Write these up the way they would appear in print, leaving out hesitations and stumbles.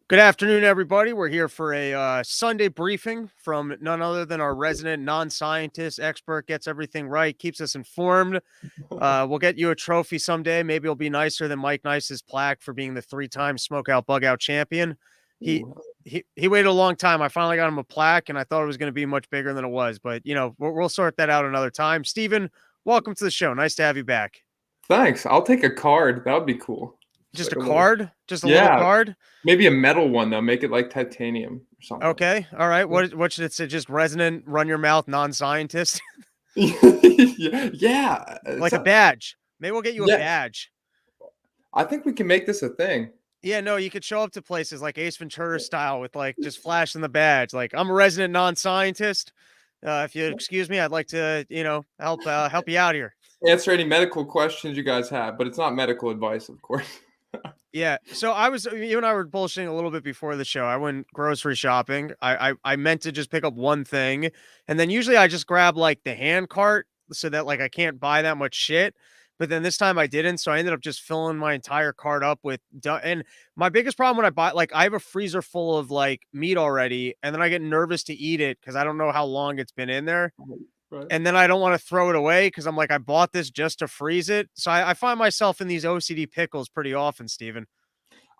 Good afternoon, everybody. We're here for a Sunday briefing from none other than our resident non-scientist expert. Gets everything right, keeps us informed. We'll get you a trophy someday. Maybe it'll be nicer than Mike Nice's plaque for being the three-time Smokeout Bugout champion. He Ooh. he waited a long time. I finally got him a plaque, and I thought it was going to be much bigger than it was. But we'll sort that out another time. Steven, welcome to the show. Nice to have you back. Thanks. I'll take a card. That would be cool. Just Just like a a little, card, just a little yeah, card. maybe a metal one though. Make it like titanium or something. Okay, all right. What should it say? Just resonant, run your mouth, non-scientist. Yeah, yeah. Like a badge. Maybe we'll get you a Yeah. badge. I think we can make this a thing. Yeah, no, you could show up to places like Ace Ventura style with like just flashing the badge. Like, I'm a resident non-scientist. If you excuse me, I'd like to, help you out here. Answer any medical questions you guys have, but it's not medical advice, of course. Yeah. So you and I were bullshitting a little bit before the show. I went grocery shopping. I meant to just pick up one thing, and then usually I just grab like the hand cart so that like I can't buy that much shit. But then this time I didn't, so I ended up just filling my entire cart up with. And my biggest problem when I buy, like, I have a freezer full of like meat already, and then I get nervous to eat it because I don't know how long it's been in there. Right. And then I don't want to throw it away because I'm like, I bought this just to freeze it. So I find myself in these OCD pickles pretty often, Steven.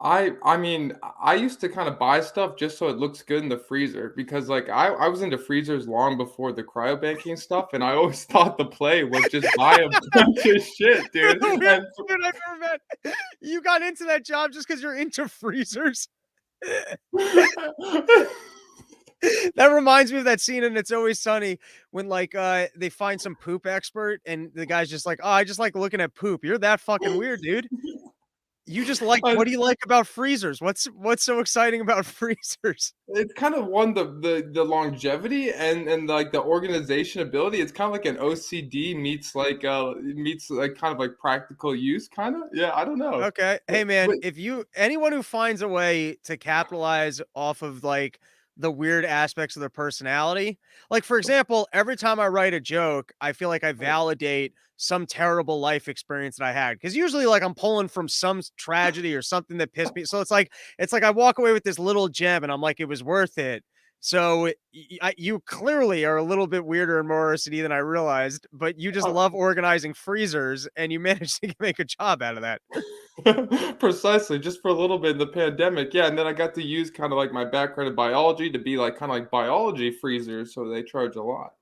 I used to kind of buy stuff just so it looks good in the freezer because like I was into freezers long before the cryobanking stuff, and I always thought the play was just buy a bunch of shit, You're dude. the And weirdest dude I've ever met. You got into that job just because you're into freezers. That reminds me of that scene in It's Always Sunny when like they find some poop expert and the guy's just like, "Oh, I just like looking at poop." You're that fucking weird, dude. You just like, I what do you like about freezers? What's so exciting about freezers? It's kind of won the longevity and like the organization ability. It's kind of like an OCD meets like kind of like practical use kind of. Yeah, I don't know. Okay. But, Hey man, but if you anyone who finds a way to capitalize off of like the weird aspects of their personality, like for example, every time I write a joke, I feel like I validate some terrible life experience that I had. Cause usually like I'm pulling from some tragedy or something that pissed me. So it's like I walk away with this little gem and I'm like, it was worth it. So you clearly are a little bit weirder and more OCD than I realized, but you just uh, love organizing freezers and you managed to make a job out of that. precisely just for a little bit in the pandemic, yeah, and then I got to use kind of like my background in biology to be like kind of like biology freezers, so they charge a lot.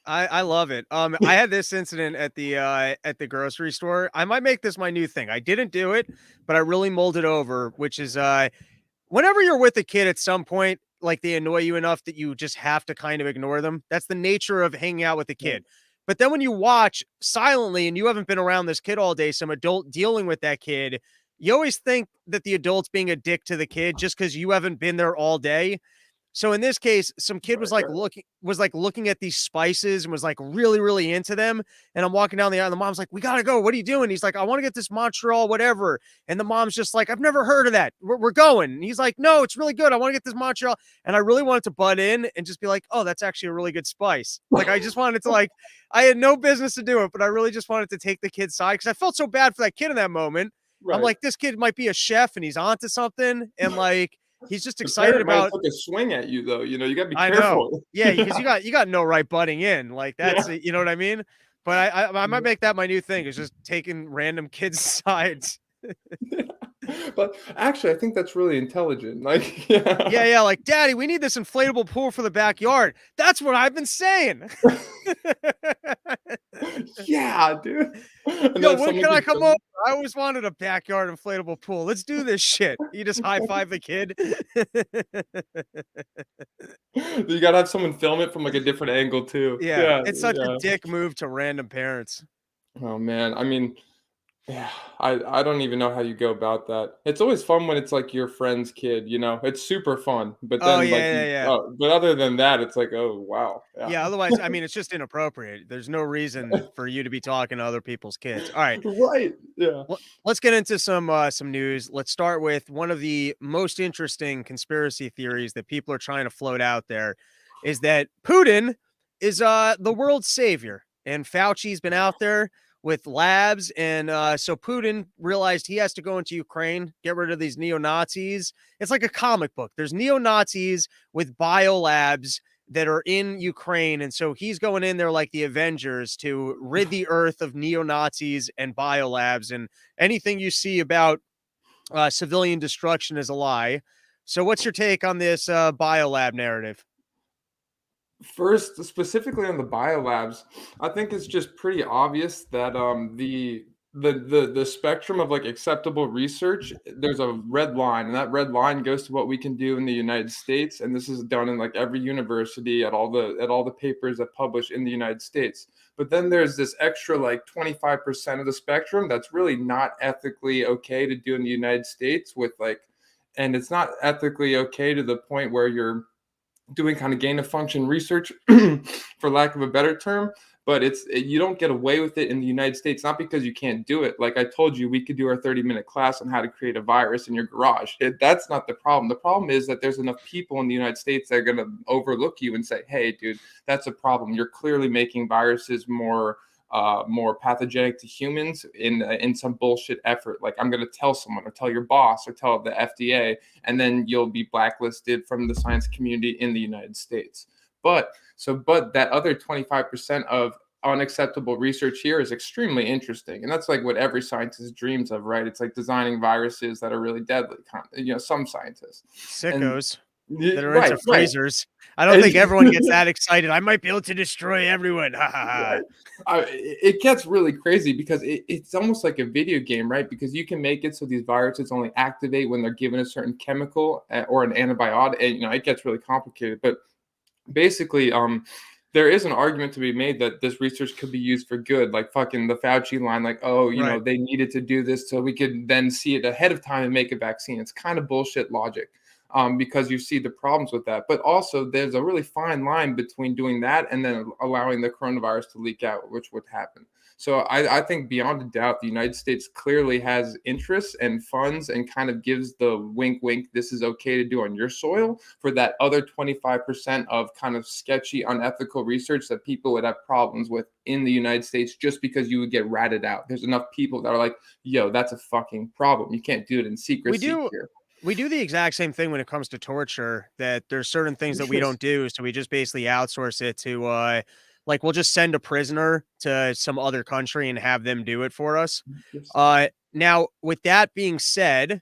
I love it. I had this incident at the grocery store. I might make this my new thing. I didn't do it, but I really molded over, which is whenever you're with a kid at some point, like they annoy you enough that you just have to kind of ignore them. That's the nature of hanging out with a Yeah. kid. But then when you watch silently and you haven't been around this kid all day, some adult dealing with that kid, you always think that the adult's being a dick to the kid just because you haven't been there all day. So in this case, some kid Right, was like looking at these spices and was like really, really into them. And I'm walking down the aisle, and the mom's like, "We gotta go. What are you doing?" He's like, "I want to get this Montreal, whatever." And the mom's just like, "I've never heard of that. We're going." And he's like, "No, it's really good. I want to get this Montreal." And I really wanted to butt in and just be like, "Oh, that's actually a really good spice." Like I just wanted to like, I had no business to do it, but I really just wanted to take the kid's side because I felt so bad for that kid in that moment. I'm right. like, this kid might be a chef and he's onto something, and like he's just The excited parent might have about. took a swing at you though, you gotta be I know. careful. Yeah, because Yeah, you got no right butting in. Like that's yeah. you know what I mean? But I might make that my new thing is just taking random kids' sides. But actually, I think that's really intelligent. Like, yeah. Yeah, yeah, like, "Daddy, we need this inflatable pool for the backyard." That's what I've been saying. Yeah, dude. And "Yo, then if when someone can I could come over? I always wanted a backyard inflatable pool. Let's do this shit." You just high five the kid. you gotta have someone film it from, like, a different angle too. Yeah, Yeah, it's such a yeah. dick move to random parents. Oh, man, I mean, yeah, I don't even know how you go about that. It's always fun when it's, like, your friend's kid, It's super fun, but Oh, then, yeah, like, yeah, you yeah. but other than that, it's like, "Oh, wow." Yeah. Yeah, otherwise, I mean, it's just inappropriate. There's no reason for you to be talking to other people's kids. All right, Right, yeah. let's get into some news. Let's start with one of the most interesting conspiracy theories that people are trying to float out there is that Putin is the world's savior. And Fauci's been out there with labs. And so Putin realized he has to go into Ukraine, get rid of these neo-Nazis. It's like a comic book. There's neo-Nazis with biolabs that are in Ukraine. And so he's going in there like the Avengers to rid the earth of neo-Nazis and biolabs. And anything you see about civilian destruction is a lie. So what's your take on this biolab narrative? First, specifically on the biolabs, I think it's just pretty obvious that the spectrum of like acceptable research, there's a red line, and that red line goes to what we can do in the United States, and this is done in like every university at all the papers that publish in the United States. But then there's this extra like 25% of the spectrum that's really not ethically okay to do in the United States with like, and it's not ethically okay to the point where you're doing kind of gain of function research for lack of a better term, but you don't get away with it in the United States, not because you can't do it. Like I told you, we could do our 30-minute class on how to create a virus in your garage. That's not the problem. The problem is that there's enough people in the United States that are going to overlook you and say, hey dude, that's a problem. You're clearly making viruses more pathogenic to humans in some bullshit effort. Like I'm going to tell someone or tell your boss or tell the FDA, and then you'll be blacklisted from the science community in the United States. But that other 25% of unacceptable research here is extremely interesting, and that's like what every scientist dreams of, right? It's like designing viruses that are really deadly, some scientists. And Sickos that are right, into right. freezers. I don't think everyone gets that excited. I might be able to destroy everyone. Ha ha ha. Right. It gets really crazy because it's almost like a video game, right? Because you can make it so these viruses only activate when they're given a certain chemical or an antibiotic, and it gets really complicated. But basically, there is an argument to be made that this research could be used for good, like fucking the Fauci line, like, oh, Right. they needed to do this so we could then see it ahead of time and make a vaccine. It's kind of bullshit logic. Because you see the problems with that. But also, there's a really fine line between doing that and then allowing the coronavirus to leak out, which would happen. So I think beyond a doubt, the United States clearly has interests and funds and kind of gives the wink, wink, this is okay to do on your soil for that other 25% of kind of sketchy, unethical research that people would have problems with in the United States just because you would get ratted out. There's enough people that are like, yo, that's a fucking problem. You can't do it in We secrecy do here. we do the exact same thing when it comes to torture, that there's certain things that we don't Interesting. do, so we just basically outsource it to like we'll just send a prisoner to some other country and have them do it for us. Interesting. Now with that being said,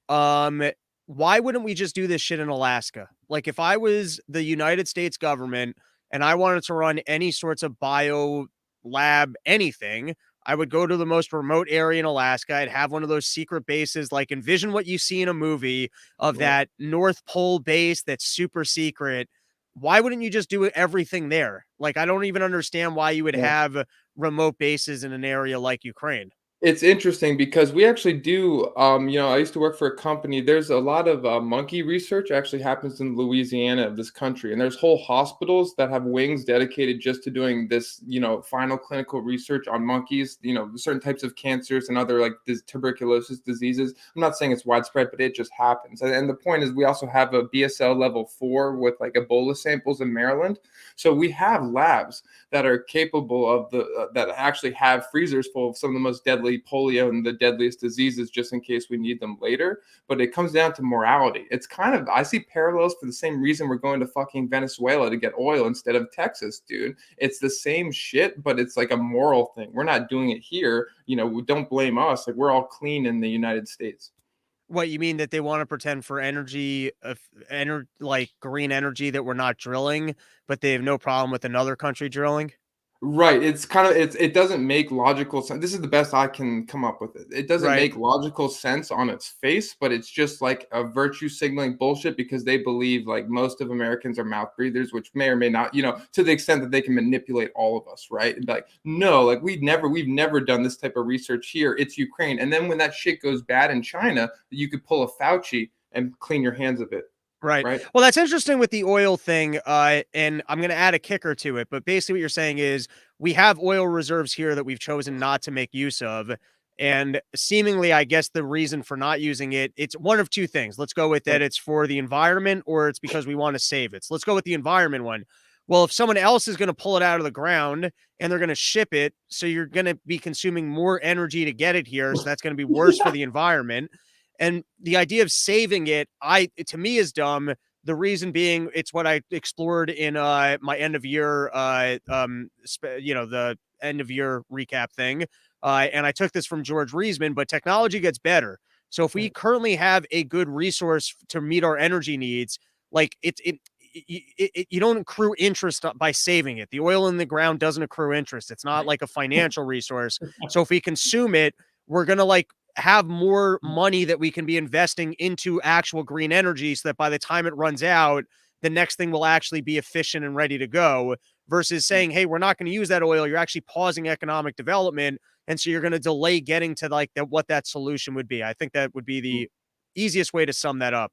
um why wouldn't we just do this shit in Alaska? Like if I was the United States government and I wanted to run any sorts of bio lab anything, I would go to the most remote area in Alaska. I'd have one of those secret bases, like envision what you see in a movie of Right. that North Pole base that's super secret. Why wouldn't you just do everything there? Like, I don't even understand why you would Yeah. have remote bases in an area like Ukraine. It's interesting because we actually do, I used to work for a company. There's a lot of monkey research actually happens in Louisiana of this country, and there's whole hospitals that have wings dedicated just to doing this, final clinical research on monkeys, certain types of cancers and other like tuberculosis diseases. I'm not saying it's widespread, but it just happens. And the point is, we also have a BSL level 4 with like Ebola samples in Maryland. So we have labs that are capable of that actually have freezers full of some of the most deadly polio and the deadliest diseases just in case we need them later. But it comes down to morality. It's kind of, I see parallels for the same reason we're going to fucking Venezuela to get oil instead of Texas, dude. It's the same shit, but it's like a moral thing. We're not doing it here. Don't blame us. Like we're all clean in the United States. What you mean, that they want to pretend for energy, like green energy, that we're not drilling, but they have no problem with another country drilling? Right, it doesn't make logical sense. This is the best I can come up with it. It doesn't Right. make logical sense on its face, but it's just like a virtue signaling bullshit because they believe like most of Americans are mouth breathers, which may or may not, to the extent that they can manipulate all of us, right? And like, no, like we've never done this type of research here. It's Ukraine. And then when that shit goes bad in China, you could pull a Fauci and clean your hands of it, Right. right? Well, that's interesting with the oil thing, and I'm gonna add a kicker to it, but basically what you're saying is we have oil reserves here that we've chosen not to make use of, and seemingly, I guess the reason for not using it, it's one of two things. Let's go with that. Right. It's for the environment or it's because we want to save it. So let's go with the environment one. Well, if someone else is going to pull it out of the ground and they're going to ship it, so you're going to be consuming more energy to get it here. So that's going to be worse for Yeah. the environment. And the idea of saving it, to me is dumb. The reason being, it's what I explored in my end of year, the end of year recap thing. And I took this from George Reisman, but technology gets better. So if we currently have a good resource to meet our energy needs, like you don't accrue interest by saving it. The oil in the ground doesn't accrue interest. It's not like a financial resource. So if we consume it, we're gonna like have more money that we can be investing into actual green energy so that by the time it runs out, the next thing will actually be efficient and ready to go versus saying, hey, we're not going to use that oil. You're actually pausing economic development. And so you're going to delay getting to like what that solution would be. I think that would be the easiest way to sum that up.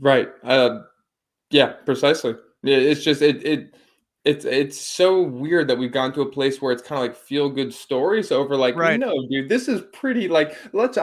Right. Yeah, precisely. Yeah, it's just it's so weird that we've gotten to a place where it's kind of like feel good stories over like, Right. no, dude, this is pretty like let's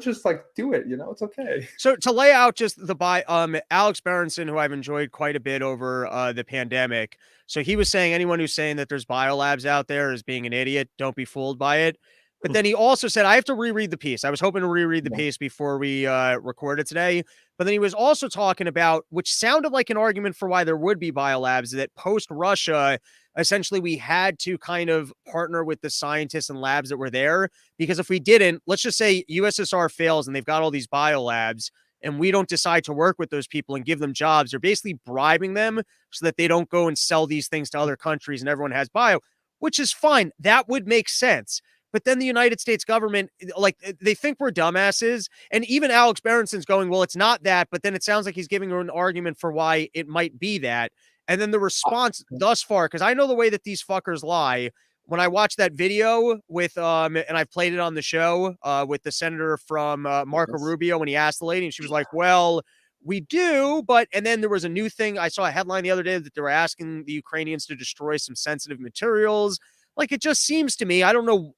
just like do it, it's okay. So to lay out just the Alex Berenson, who I've enjoyed quite a bit over the pandemic. So he was saying anyone who's saying that there's biolabs out there is being an idiot. Don't be fooled by it. But then he also said, I have to reread the piece. I was hoping to reread the Yeah. piece before we recorded today. But then he was also talking about, which sounded like an argument for why there would be biolabs, that post Russia, essentially we had to kind of partner with the scientists and labs that were there. Because if we didn't, let's just say USSR fails and they've got all these biolabs and we don't decide to work with those people and give them jobs, they're basically bribing them so that they don't go and sell these things to other countries and everyone has bio, which is fine. That would make sense. But then the United States government, like they think we're dumbasses. And even Alex Berenson's going, well, it's not that. But then it sounds like he's giving her an argument for why it might be that. And then the response thus far, because I know the way that these fuckers lie. When I watched that video with, and I've played it on the show with the senator from Marco Yes. Rubio when he asked the lady, and she was like, well, we do, but, and then there was a new thing. I saw a headline the other day that they were asking the Ukrainians to destroy some sensitive materials. Like, it just seems to me, I don't know,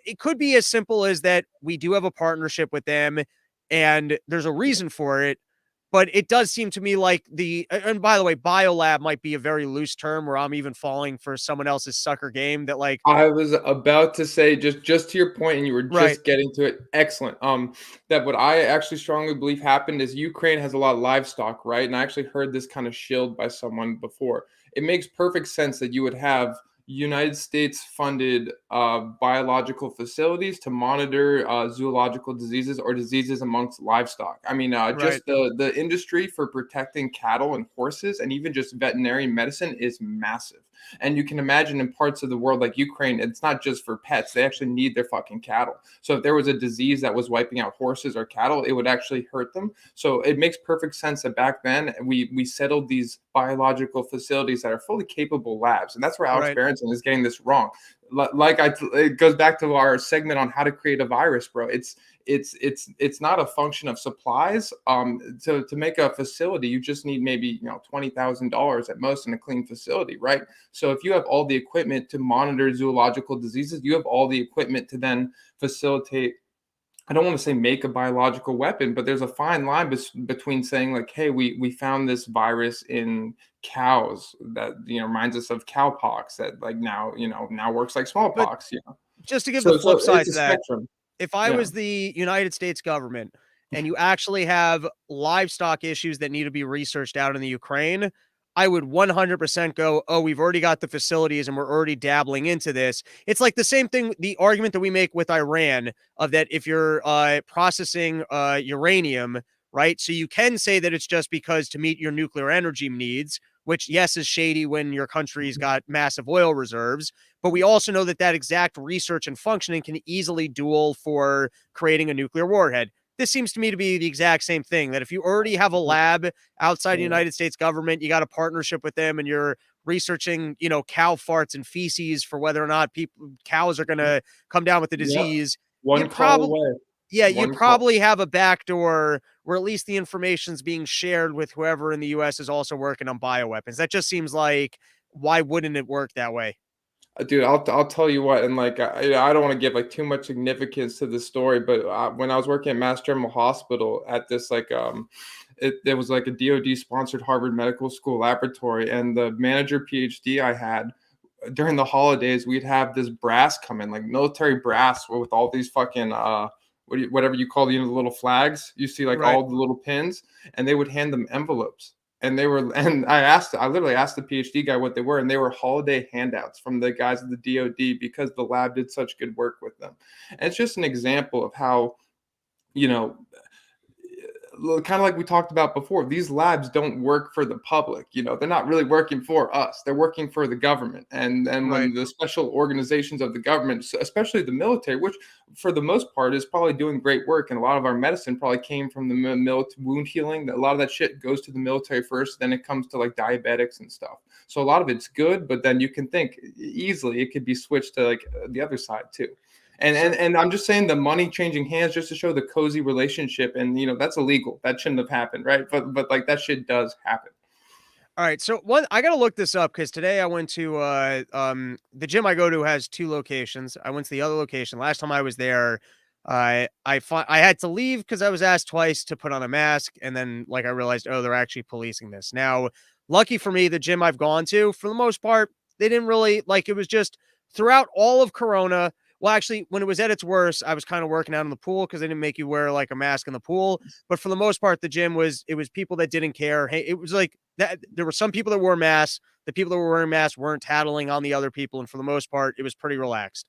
it could be as simple as that we do have a partnership with them and there's a reason for it. But it does seem to me like and by the way, biolab might be a very loose term where I'm even falling for someone else's sucker game that like, I was about to say just to your point, and you were right, just getting to it. Excellent. That what I actually strongly believe happened is Ukraine has a lot of livestock, right? And I actually heard this kind of shilled by someone before. It makes perfect sense that you would have United States funded biological facilities to monitor zoological diseases or diseases amongst livestock. I mean, right, just the industry for protecting cattle and horses, and even just veterinary medicine is massive. And you can imagine in parts of the world like Ukraine, it's not just for pets. They actually need their fucking cattle. So if there was a disease that was wiping out horses or cattle, it would actually hurt them. So it makes perfect sense that back then we settled these biological facilities that are fully capable labs. And that's where Alex right. Berenson is getting this wrong. It goes back to our segment on how to create a virus, bro. It's not a function of supplies. To make a facility, you just need maybe $20,000 at most in a clean facility, right? So if you have all the equipment to monitor zoological diseases, you have all the equipment to then facilitate. I don't want to say make a biological weapon, but there's a fine line between saying like, hey, we found this virus in cows that reminds us of cowpox that like now works like But smallpox. just to give the So flip side it's a to that, spectrum. if I Yeah. was the United States government and you actually have livestock issues that need to be researched out in the Ukraine, I would 100% go, oh, we've already got the facilities and we're already dabbling into this. It's like the same thing, the argument that we make with Iran of that if you're processing uranium, right? So you can say that it's just because to meet your nuclear energy needs, which, yes, is shady when your country's got massive oil reserves. But we also know that that exact research and functioning can easily duel for creating a nuclear warhead. This seems to me to be the exact same thing that if you already have a lab outside the United States government, you got a partnership with them and you're researching, cow farts and feces for whether or not cows are going to come down with the Yep. disease. You One call probably, away. yeah, you One call. probably have a backdoor where at least the information's being shared with whoever in the US is also working on bioweapons. That just seems like, why wouldn't it work that way? Dude, I'll tell you what, and like I don't want to give like too much significance to this story, but when I was working at Mass General Hospital at this like it was like a DoD sponsored Harvard Medical School laboratory, and the manager PhD I had during the holidays, we'd have this brass come in, like military brass with all these fucking whatever you call, the little flags. You see like Right. all the little pins, and they would hand them envelopes. And they were, and I literally asked the PhD guy what they were, and they were holiday handouts from the guys at the DoD because the lab did such good work with them. And it's just an example of how, you know, kind of like we talked about before, these labs don't work for the public. They're not really working for us. They're working for the government. And Right. when the special organizations of the government, especially the military, which for the most part is probably doing great work, and a lot of our medicine probably came from the military wound healing. A lot of that shit goes to the military first, then it comes to like diabetics and stuff. So a lot of it's good, but then you can think easily it could be switched to like the other side too. And I'm just saying the money changing hands just to show the cozy relationship, and that's illegal. That shouldn't have happened, right? But like that shit does happen. All right. So one, I gotta look this up because today I went to the gym I go to has two locations. I went to the other location. Last time I was there, I had to leave because I was asked twice to put on a mask, and then like I realized, oh, they're actually policing this. Now, lucky for me, the gym I've gone to, for the most part, they didn't really like it was just throughout all of Corona. Well, actually, when it was at its worst, I was kind of working out in the pool because they didn't make you wear like a mask in the pool. But for the most part, the gym was it was people that didn't care. Hey, it was like that there were some people that wore masks. The people that were wearing masks weren't tattling on the other people, and for the most part, it was pretty relaxed.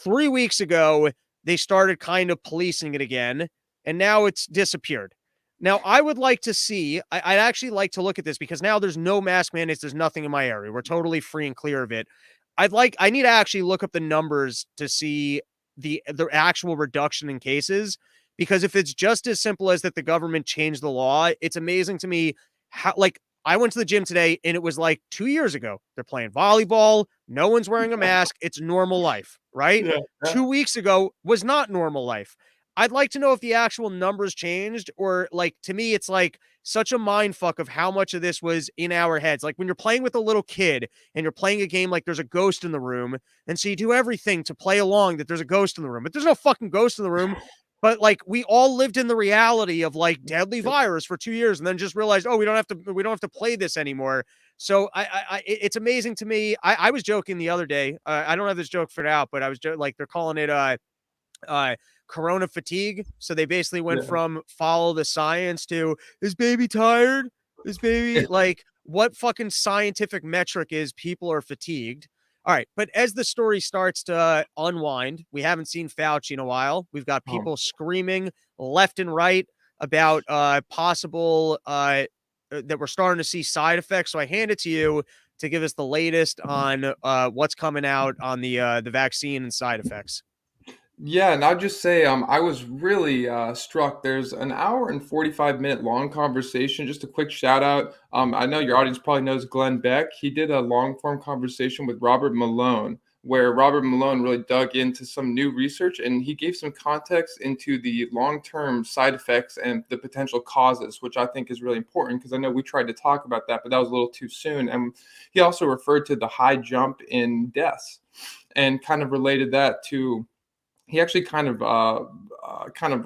3 weeks ago, they started kind of policing it again, and now it's disappeared. Now, I would like to see, I'd actually like to look at this because now there's no mask mandates. There's nothing in my area. We're totally free and clear of it. I need to actually look up the numbers to see the actual reduction in cases, because if it's just as simple as that the government changed the law, it's amazing to me how like I went to the gym today and it was like 2 years ago. They're playing volleyball, no one's wearing a mask, it's normal life, right? Yeah. 2 weeks ago was not normal life. I'd like to know if the actual numbers changed, or like to me it's like such a mind fuck of how much of this was in our heads. Like when you're playing with a little kid and you're playing a game, like there's a ghost in the room, and so you do everything to play along that there's a ghost in the room, but there's no fucking ghost in the room. But like we all lived in the reality of like deadly virus for 2 years, and then just realized, oh, we don't have to play this anymore. So it's amazing to me. I was joking the other day. I don't have this joke figured out, but I was like they're calling it uh corona fatigue. So they basically went Yeah. from follow the science to is baby tired? Is baby like what fucking scientific metric is people are fatigued? All right, but as the story starts to unwind, we haven't seen Fauci in a while. We've got Um, people screaming left and right about possible that we're starting to see side effects. So I hand it to you to give us the latest on what's coming out on the vaccine and side effects. Yeah, and I'll just say, I was really struck. There's an hour and 45-minute long conversation. Just a quick shout out. I know your audience probably knows Glenn Beck. He did a long form conversation with Robert Malone, where Robert Malone really dug into some new research, and he gave some context into the long term side effects and the potential causes, which I think is really important because I know we tried to talk about that, but that was a little too soon. And he also referred to the high jump in deaths and kind of related that to he actually kind of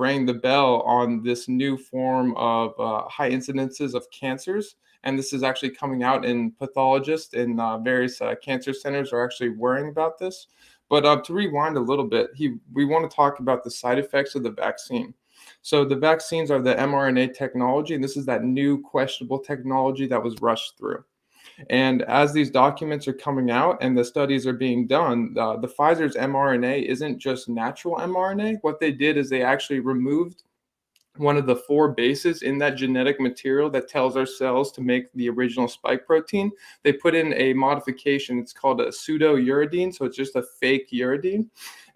rang the bell on this new form of high incidences of cancers, and this is actually coming out in pathologists in various cancer centers are actually worrying about this. But to rewind a little bit, we want to talk about the side effects of the vaccine. So the vaccines are the mRNA technology, and this is that new questionable technology that was rushed through. And as these documents are coming out and the studies are being done, the Pfizer's mRNA isn't just natural mRNA. What they did is they actually removed one of the four bases in that genetic material that tells our cells to make the original spike protein. They put in a modification. It's called a pseudouridine, so it's just a fake uridine.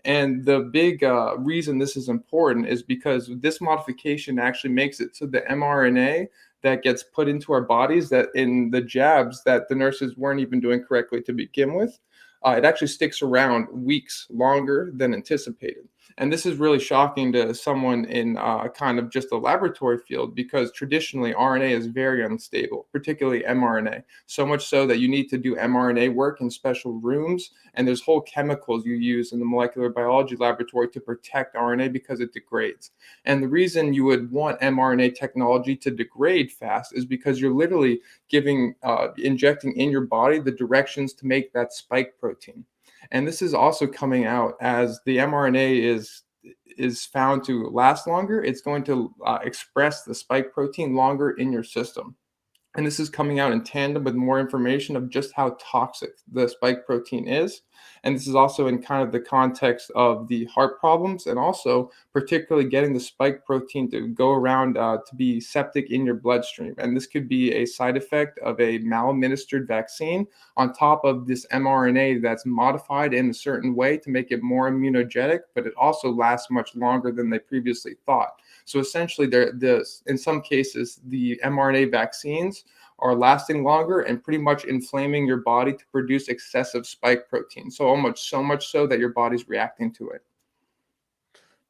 And the big reason this is important is because this modification actually makes it so the mRNA that gets put into our bodies that in the jabs that the nurses weren't even doing correctly to begin with, it actually sticks around weeks longer than anticipated. And this is really shocking to someone in kind of just the laboratory field, because traditionally RNA is very unstable, particularly mRNA. So much so that you need to do mRNA work in special rooms, and there's whole chemicals you use in the molecular biology laboratory to protect RNA because it degrades. And the reason you would want mRNA technology to degrade fast is because you're literally injecting in your body the directions to make that spike protein. And this is also coming out as the mRNA is found to last longer. It's going to express the spike protein longer in your system. And this is coming out in tandem with more information of just how toxic the spike protein is. And this is also in kind of the context of the heart problems, and also particularly getting the spike protein to go around to be septic in your bloodstream. And this could be a side effect of a maladministered vaccine on top of this mRNA that's modified in a certain way to make it more immunogenic, but it also lasts much longer than they previously thought. So essentially, in some cases, the mRNA vaccines are lasting longer and pretty much inflaming your body to produce excessive spike protein. So much so that your body's reacting to it.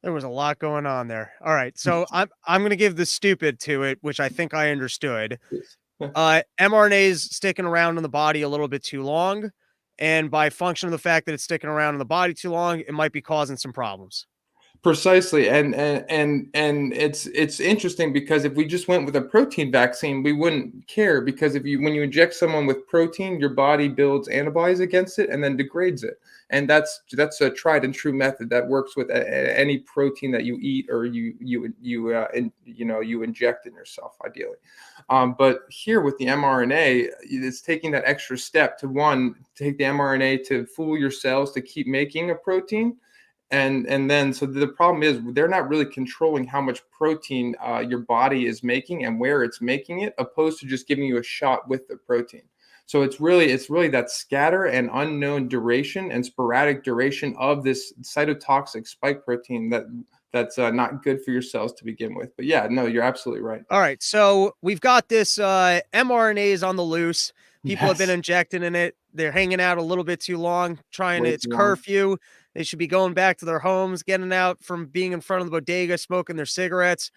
There was a lot going on there. All right, so I'm gonna give the stupid to it, which I think I understood. Yes. mRNA is sticking around in the body a little bit too long, and by function of the fact that it's sticking around in the body too long, it might be causing some problems. Precisely, and it's interesting because if we just went with a protein vaccine, we wouldn't care, because if you when you inject someone with protein, your body builds antibodies against it and then degrades it, and that's a tried and true method that works with any protein that you eat or you inject in yourself, ideally. But here with the mRNA, it's taking that extra step to take the mRNA to fool your cells to keep making a protein. And then so the problem is they're not really controlling how much protein your body is making and where it's making it, opposed to just giving you a shot with the protein. So it's really that scatter and unknown duration and sporadic duration of this cytotoxic spike protein that's not good for your cells to begin with. But yeah, no, you're absolutely right. All right, so we've got this mRNAs on the loose. People have been Yes, injecting in it. They're hanging out a little bit too long, trying to, way it's too long. curfew. They should be going back to their homes, getting out from being in front of the bodega, smoking their cigarettes.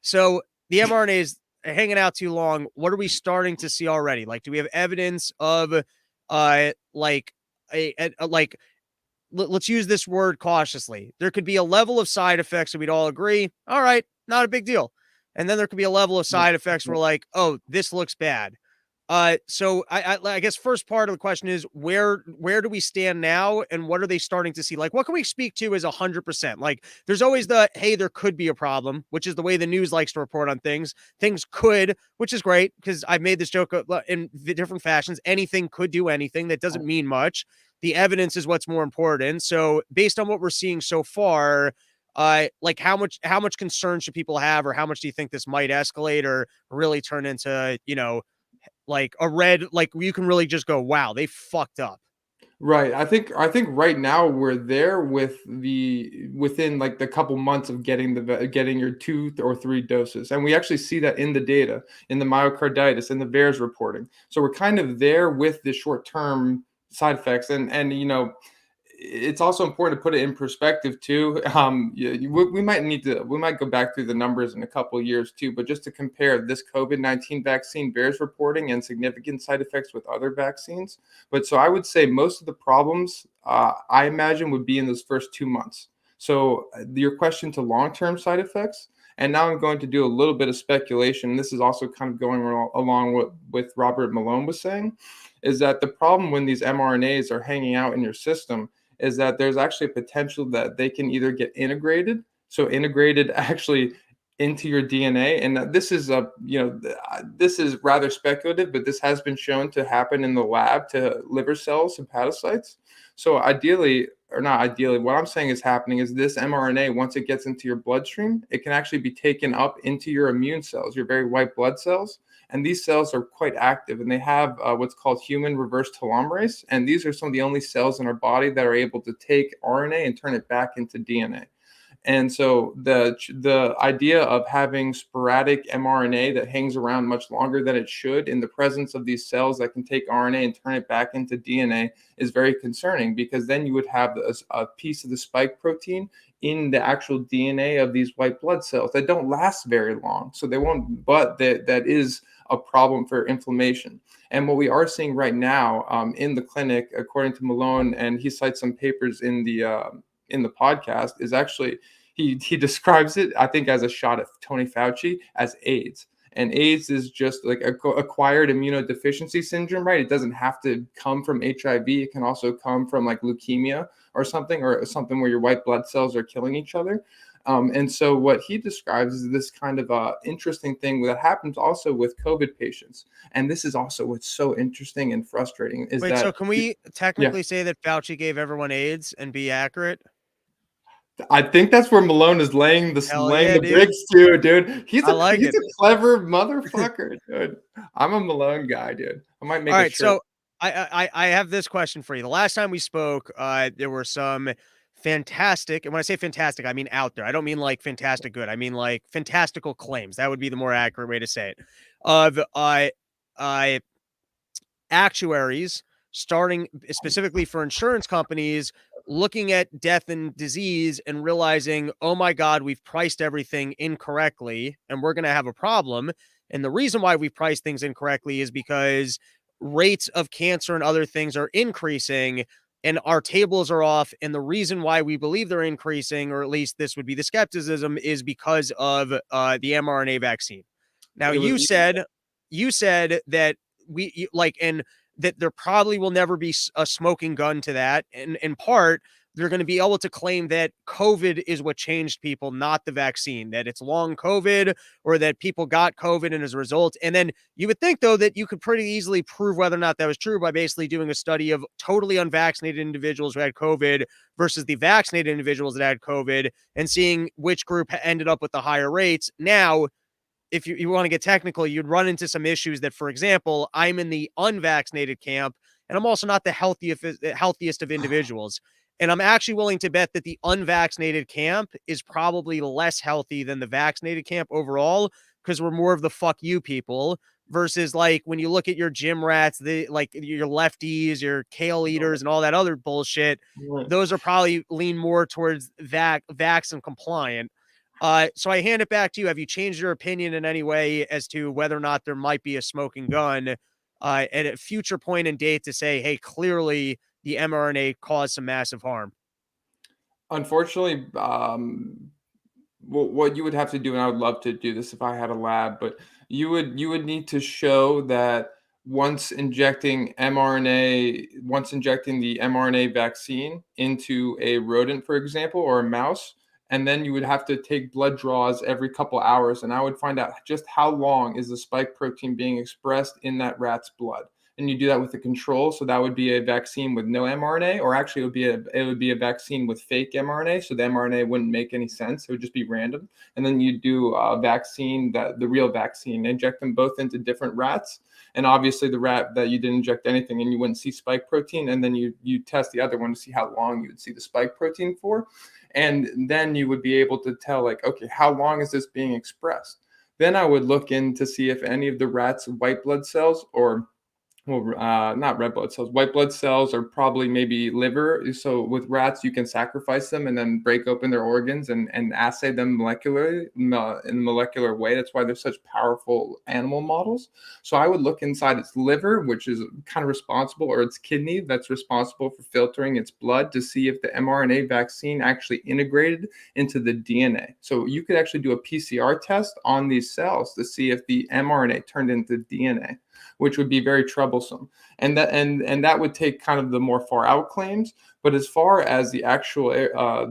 So the mRNAs are hanging out too long. What are we starting to see already? Like, do we have evidence of like like let's use this word cautiously. There could be a level of side effects that we'd all agree, all right, not a big deal. And then there could be a level of Yep, side effects where yep. like, oh, this looks bad. So I guess first part of the question is where do we stand now, and what are they starting to see? Like, what can we speak to as 100%? Like, there's always the hey, there could be a problem, which is the way the news likes to report on things. Things could, which is great because I've made this joke in different fashions. Anything could do anything. That doesn't mean much. The evidence is what's more important. So based on what we're seeing so far, like how much concern should people have, or how much do you think this might escalate or really turn into, like a red, like you can really just go, wow, they fucked up. Right. I think right now we're there within like the couple months of getting your 2 or 3 doses. And we actually see that in the data, in the myocarditis, in the VAERS reporting. So we're kind of there with the short-term side effects. And it's also important to put it in perspective too. We might go back through the numbers in a couple of years too, but just to compare this COVID-19 vaccine VAERS reporting and significant side effects with other vaccines. But so I would say most of the problems I imagine would be in those first 2 months. So your question to long-term side effects, and now I'm going to do a little bit of speculation. This is also kind of going along with Robert Malone was saying, is that the problem when these mRNAs are hanging out in your system is that there's actually a potential that they can either get integrated, so integrated actually into your DNA. And this is rather speculative, but this has been shown to happen in the lab to liver cells, hepatocytes. So ideally, or not ideally, what I'm saying is happening is this mRNA, once it gets into your bloodstream, it can actually be taken up into your immune cells, your very white blood cells. And these cells are quite active, and they have what's called human reverse telomerase. And these are some of the only cells in our body that are able to take RNA and turn it back into DNA. And so the idea of having sporadic mRNA that hangs around much longer than it should in the presence of these cells that can take RNA and turn it back into DNA is very concerning, because then you would have a piece of the spike protein in the actual DNA of these white blood cells that don't last very long. So they won't, but that is a problem for inflammation. And what we are seeing right now in the clinic, according to Malone, and he cites some papers in the podcast, is actually he describes it, I think, as a shot at Tony Fauci as AIDS. And AIDS is just like acquired immunodeficiency syndrome, right? It doesn't have to come from HIV. It can also come from like leukemia or something where your white blood cells are killing each other. And so what he describes is this kind of interesting thing that happens also with COVID patients. And this is also what's so interesting and frustrating is Wait, that, so can we yeah, technically say that Fauci gave everyone AIDS and be accurate? I think that's where Malone is laying Hell yeah, the dude. bricks to, dude. I like He's it. a clever motherfucker, dude. I'm a Malone guy, dude. I might make All a right, shirt. so I have this question for you. The last time we spoke, there were some fantastic, and when I say fantastic, I mean out there. I don't mean like fantastic good. I mean like fantastical claims. That would be the more accurate way to say it. Of uh actuaries starting specifically for insurance companies looking at death and disease and realizing, oh my God, we've priced everything incorrectly and we're going to have a problem. And the reason why we price things incorrectly is because rates of cancer and other things are increasing and our tables are off. And the reason why we believe they're increasing, or at least this would be the skepticism, is because of the mRNA vaccine. Now, It was you said that like, and that there probably will never be a smoking gun to that. And in part, they're going to be able to claim that COVID is what changed people, not the vaccine, that it's long COVID or that people got COVID and as a result. And then you would think, though, that you could pretty easily prove whether or not that was true by basically doing a study of totally unvaccinated individuals who had COVID versus the vaccinated individuals that had COVID and seeing which group ended up with the higher rates. Now, if you want to get technical, you'd run into some issues that, for example, I'm in the unvaccinated camp and I'm also not the healthiest of individuals. And I'm actually willing to bet that the unvaccinated camp is probably less healthy than the vaccinated camp overall because we're more of the fuck you people versus like when you look at your gym rats, the like your lefties, your kale eaters, and all that other bullshit. Those are probably lean more towards vax and compliant. So I hand it back to you. Have you changed your opinion in any way as to whether or not there might be a smoking gun at a future point and date to say, hey, clearly the mRNA caused some massive harm? unfortunately, what you would have to do, and I would love to do this if I had a lab, but you would need to show that once injecting the mRNA vaccine into a rodent, for example, or a mouse, and then you would have to take blood draws every couple hours, and I would find out just how long is the spike protein being expressed in that rat's blood. And you do that with the control, so that would be a vaccine with no mRNA, or actually it would be a vaccine with fake mRNA, so the mRNA wouldn't make any sense; it would just be random. And then you do a vaccine, that the real vaccine, inject them both into different rats, and obviously the rat that you didn't inject anything and you wouldn't see spike protein, and then you test the other one to see how long you would see the spike protein for, and then you would be able to tell, like, okay, how long is this being expressed? Then I would look in to see if any of the rats' white blood cells, or well, not red blood cells. White blood cells are probably maybe liver. So with rats, you can sacrifice them and then break open their organs and assay them molecularly in a molecular way. That's why they're such powerful animal models. So I would look inside its liver, which is kind of responsible, or its kidney that's responsible for filtering its blood, to see if the mRNA vaccine actually integrated into the DNA. So you could actually do a PCR test on these cells to see if the mRNA turned into DNA, which would be very troublesome. And that would take kind of the more far out claims. But as far as the actual the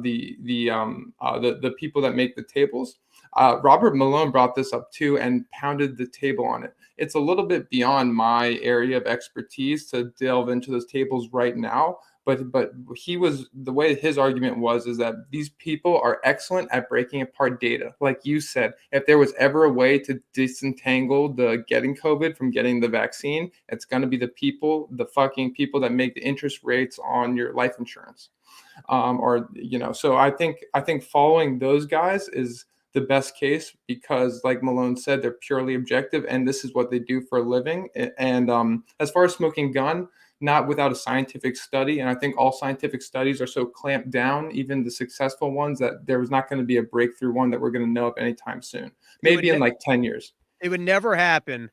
people that make the tables, Robert Malone brought this up too and pounded the table on it. It's a little bit beyond my area of expertise to delve into those tables right now. But he was, the way his argument was, is that these people are excellent at breaking apart data. Like you said, if there was ever a way to disentangle the getting COVID from getting the vaccine, it's going to be the fucking people that make the interest rates on your life insurance. So I think following those guys is the best case, because like Malone said, they're purely objective and this is what they do for a living. And as far as smoking gun, not without a scientific study. And I think all scientific studies are so clamped down, even the successful ones, that there was not going to be a breakthrough one that we're going to know of anytime soon. Maybe in like 10 years. It would never happen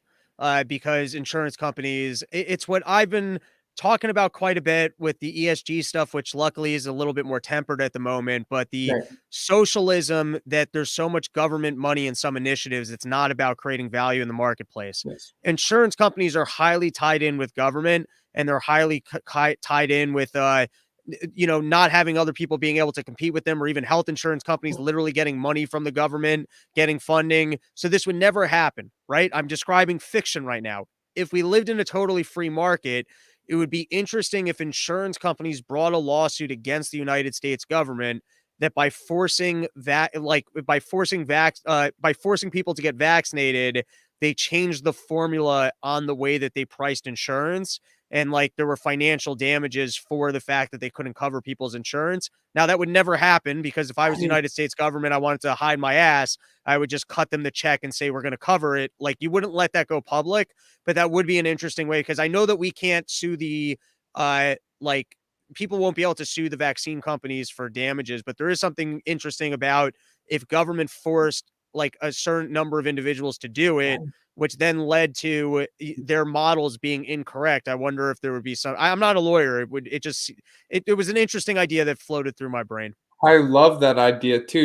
because insurance companies, it's what I've been talking about quite a bit with the ESG stuff, which luckily is a little bit more tempered at the moment. But the Right. socialism that there's so much government money in some initiatives, it's not about creating value in the marketplace. Yes. Insurance companies are highly tied in with government, and they're highly tied in with not having other people being able to compete with them, or even health insurance companies literally getting money from the government, getting funding. So this would never happen, right? I'm describing fiction right now. If we lived in a totally free market, it would be interesting if insurance companies brought a lawsuit against the United States government that by forcing by forcing people to get vaccinated, they changed the formula on the way that they priced insurance, and like there were financial damages for the fact that they couldn't cover people's insurance. Now that would never happen, because if I was I the mean, United States government, I wanted to hide my ass, I would just cut them the check and say we're going to cover it. Like, you wouldn't let that go public, but that would be an interesting way, because I know that we can't sue the like people won't be able to sue the vaccine companies for damages, but there is something interesting about if government forced like a certain number of individuals to do it, which then led to their models being incorrect. I wonder if there would be some. I'm not a lawyer. It was an interesting idea that floated through my brain. I love that idea too.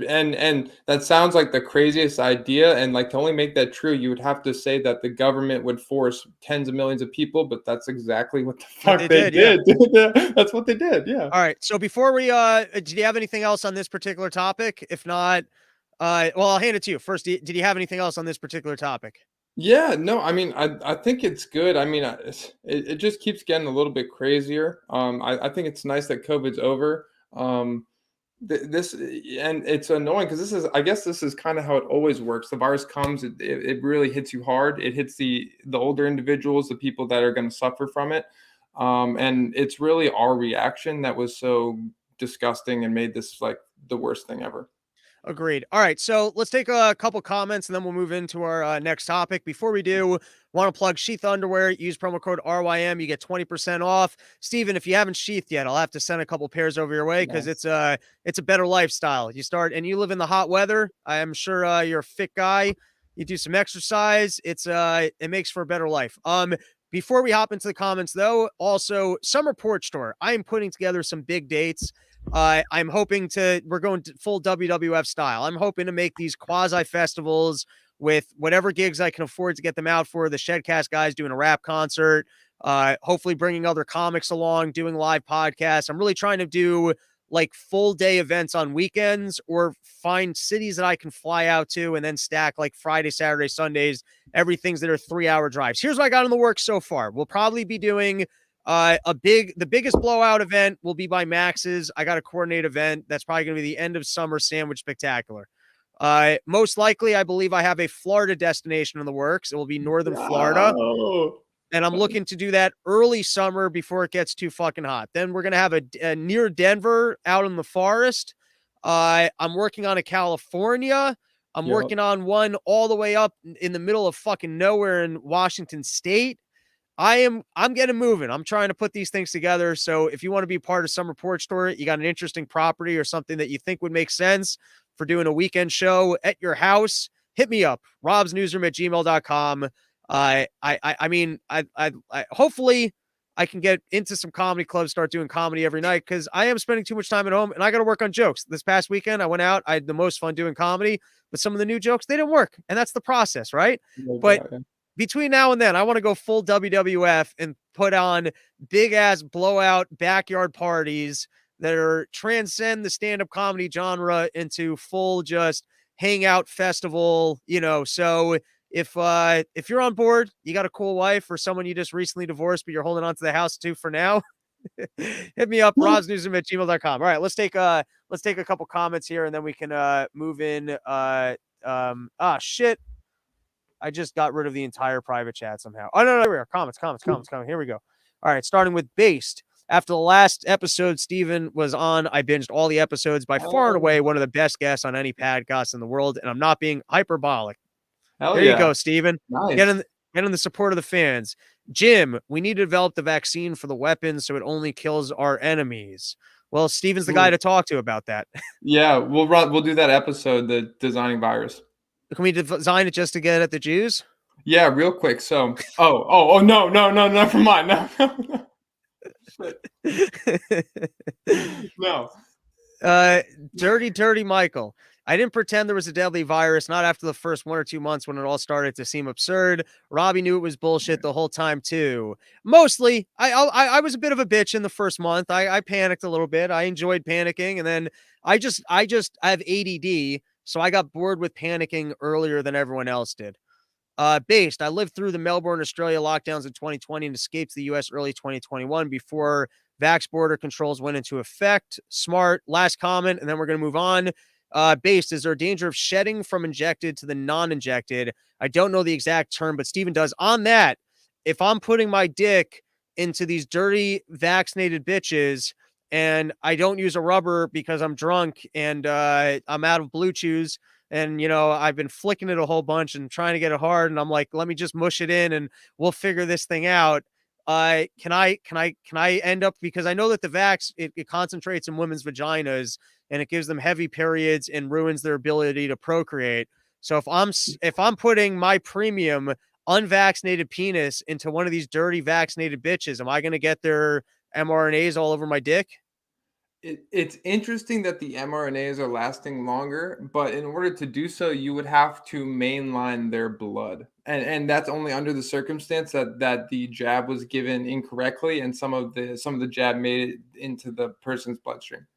And that sounds like the craziest idea. And like, to only make that true, you would have to say that the government would force tens of millions of people, but that's exactly what the What fuck they they did, yeah. did. That's what they did. Yeah. All right. So before we, did you have anything else on this particular topic? If not, well, I'll hand it to you first. Did you have anything else on this particular topic? Yeah, no, I mean, I think it's good. I mean, it just keeps getting a little bit crazier. I think it's nice that COVID's over. This and it's annoying because I guess this is kind of how it always works. The virus comes, it really hits you hard. It hits the older individuals, the people that are going to suffer from it. And it's really our reaction that was so disgusting and made this like the worst thing ever. Agreed. All right, so let's take a couple comments and then we'll move into our next topic. Before we do, want to plug Sheath Underwear. Use promo code RYM. You get 20% off. Steven, if you haven't sheathed yet, I'll have to send a couple pairs over your way, because Nice. it's a better lifestyle. You start and you live in the hot weather. I am sure you're a fit guy. You do some exercise. It makes for a better life. Before we hop into the comments though, also Summer Porch Tour. I am putting together some big dates. We're going to full WWF style. I'm hoping to make these quasi festivals with whatever gigs I can afford to get them out for. The Shedcast guys doing a rap concert, hopefully bringing other comics along, doing live podcasts. I'm really trying to do like full day events on weekends, or find cities that I can fly out to and then stack like Friday, Saturday, Sundays, everything's that are 3-hour drives. Here's what I got in the works so far. We'll probably be doing the biggest blowout event will be by Max's. I got a coordinate event that's probably going to be the end of summer sandwich spectacular. Most likely, I believe I have a Florida destination in the works. It will be Northern Florida, Oh. and I'm looking to do that early summer before it gets too fucking hot. Then we're going to have a near Denver out in the forest. I'm working on a California. I'm Yep. working on one all the way up in the middle of fucking nowhere in Washington State. I'm getting moving. I'm trying to put these things together. So if you want to be part of Summer Porch Tour, you got an interesting property or something that you think would make sense for doing a weekend show at your house, hit me up, robsnewsroom@gmail.com. Hopefully I can get into some comedy clubs, start doing comedy every night, because I am spending too much time at home and I got to work on jokes. This past weekend, I went out, I had the most fun doing comedy, but some of the new jokes, they didn't work. And that's the process, right? No But doubt, yeah. between now and then, I want to go full WWF and put on big ass blowout backyard parties that are transcend the stand-up comedy genre into full just hangout festival, So if you're on board, you got a cool wife or someone you just recently divorced, but you're holding on to the house too for now, hit me up, robsnewsroom@gmail.com. All right, let's take a couple comments here and then we can move in. Shit. I just got rid of the entire private chat somehow. Oh, no, here we are. Comments. Here we go. All right, starting with Based. After the last episode Steven was on, I binged all the episodes. By far and away, one of the best guests on any podcast in the world, and I'm not being hyperbolic. Hell There you yeah. go, Steven. Nice. Get in Getting the support of the fans. Jim, we need to develop the vaccine for the weapons so it only kills our enemies. Well, Steven's the guy Cool. to talk to about that. Yeah, we'll do that episode, the designing virus. Can we design it just to get at the Jews? Yeah, real quick. So, oh, no, no, no, never mind. No, no, no. No. uh, dirty Michael. I didn't pretend there was a deadly virus, not after the first 1 or 2 months when it all started to seem absurd. Robbie knew it was bullshit the whole time too. Mostly, I was a bit of a bitch in the first month. I panicked a little bit. I enjoyed panicking, and then I have ADD, so I got bored with panicking earlier than everyone else did. Based, I lived through the Melbourne, Australia lockdowns in 2020 and escaped the US early 2021 before vax border controls went into effect. Smart. Last comment, and then we're going to move on. Based, is there a danger of shedding from injected to the non-injected? I don't know the exact term, but Steven does. On that, if I'm putting my dick into these dirty vaccinated bitches and I don't use a rubber because I'm drunk and I'm out of blue chews, and I've been flicking it a whole bunch and trying to get it hard, and I'm like, let me just mush it in and we'll figure this thing out. Can I end up, because I know that the vax, it concentrates in women's vaginas and it gives them heavy periods and ruins their ability to procreate. So if I'm putting my premium unvaccinated penis into one of these dirty vaccinated bitches, am I going to get their mRNAs all over my dick? It's interesting that the mRNAs are lasting longer, but in order to do so, you would have to mainline their blood, and that's only under the circumstance that the jab was given incorrectly, and some of the jab made it into the person's bloodstream.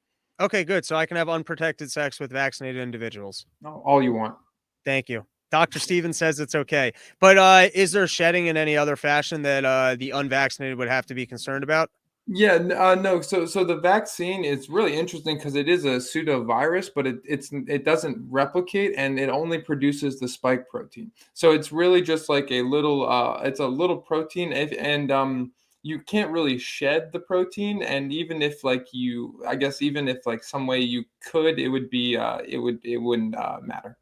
Okay, good. So I can have unprotected sex with vaccinated individuals. All you want. Thank you. Dr. Steven says it's okay. But is there shedding in any other fashion that the unvaccinated would have to be concerned about? Yeah, no. So the vaccine is really interesting because it is a pseudo virus, but it doesn't replicate and it only produces the spike protein. So it's really just like it's a little protein, and you can't really shed the protein. And even if like I guess even if like some way you could, it wouldn't matter.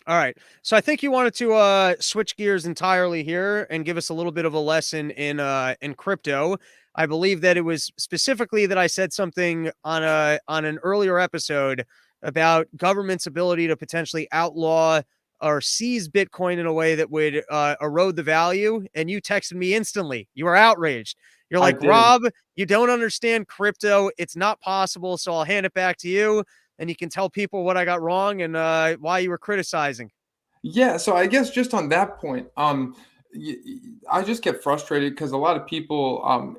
All right. So I think you wanted to switch gears entirely here and give us a little bit of a lesson in crypto. I believe that it was specifically that I said something on an earlier episode about government's ability to potentially outlaw or seize Bitcoin in a way that would erode the value. And you texted me instantly. You were outraged. You're I like, did. Rob, you don't understand crypto. It's not possible. So I'll hand it back to you, and you can tell people what I got wrong and why you were criticizing. Yeah, so I guess just on that point, I just get frustrated because a lot of people,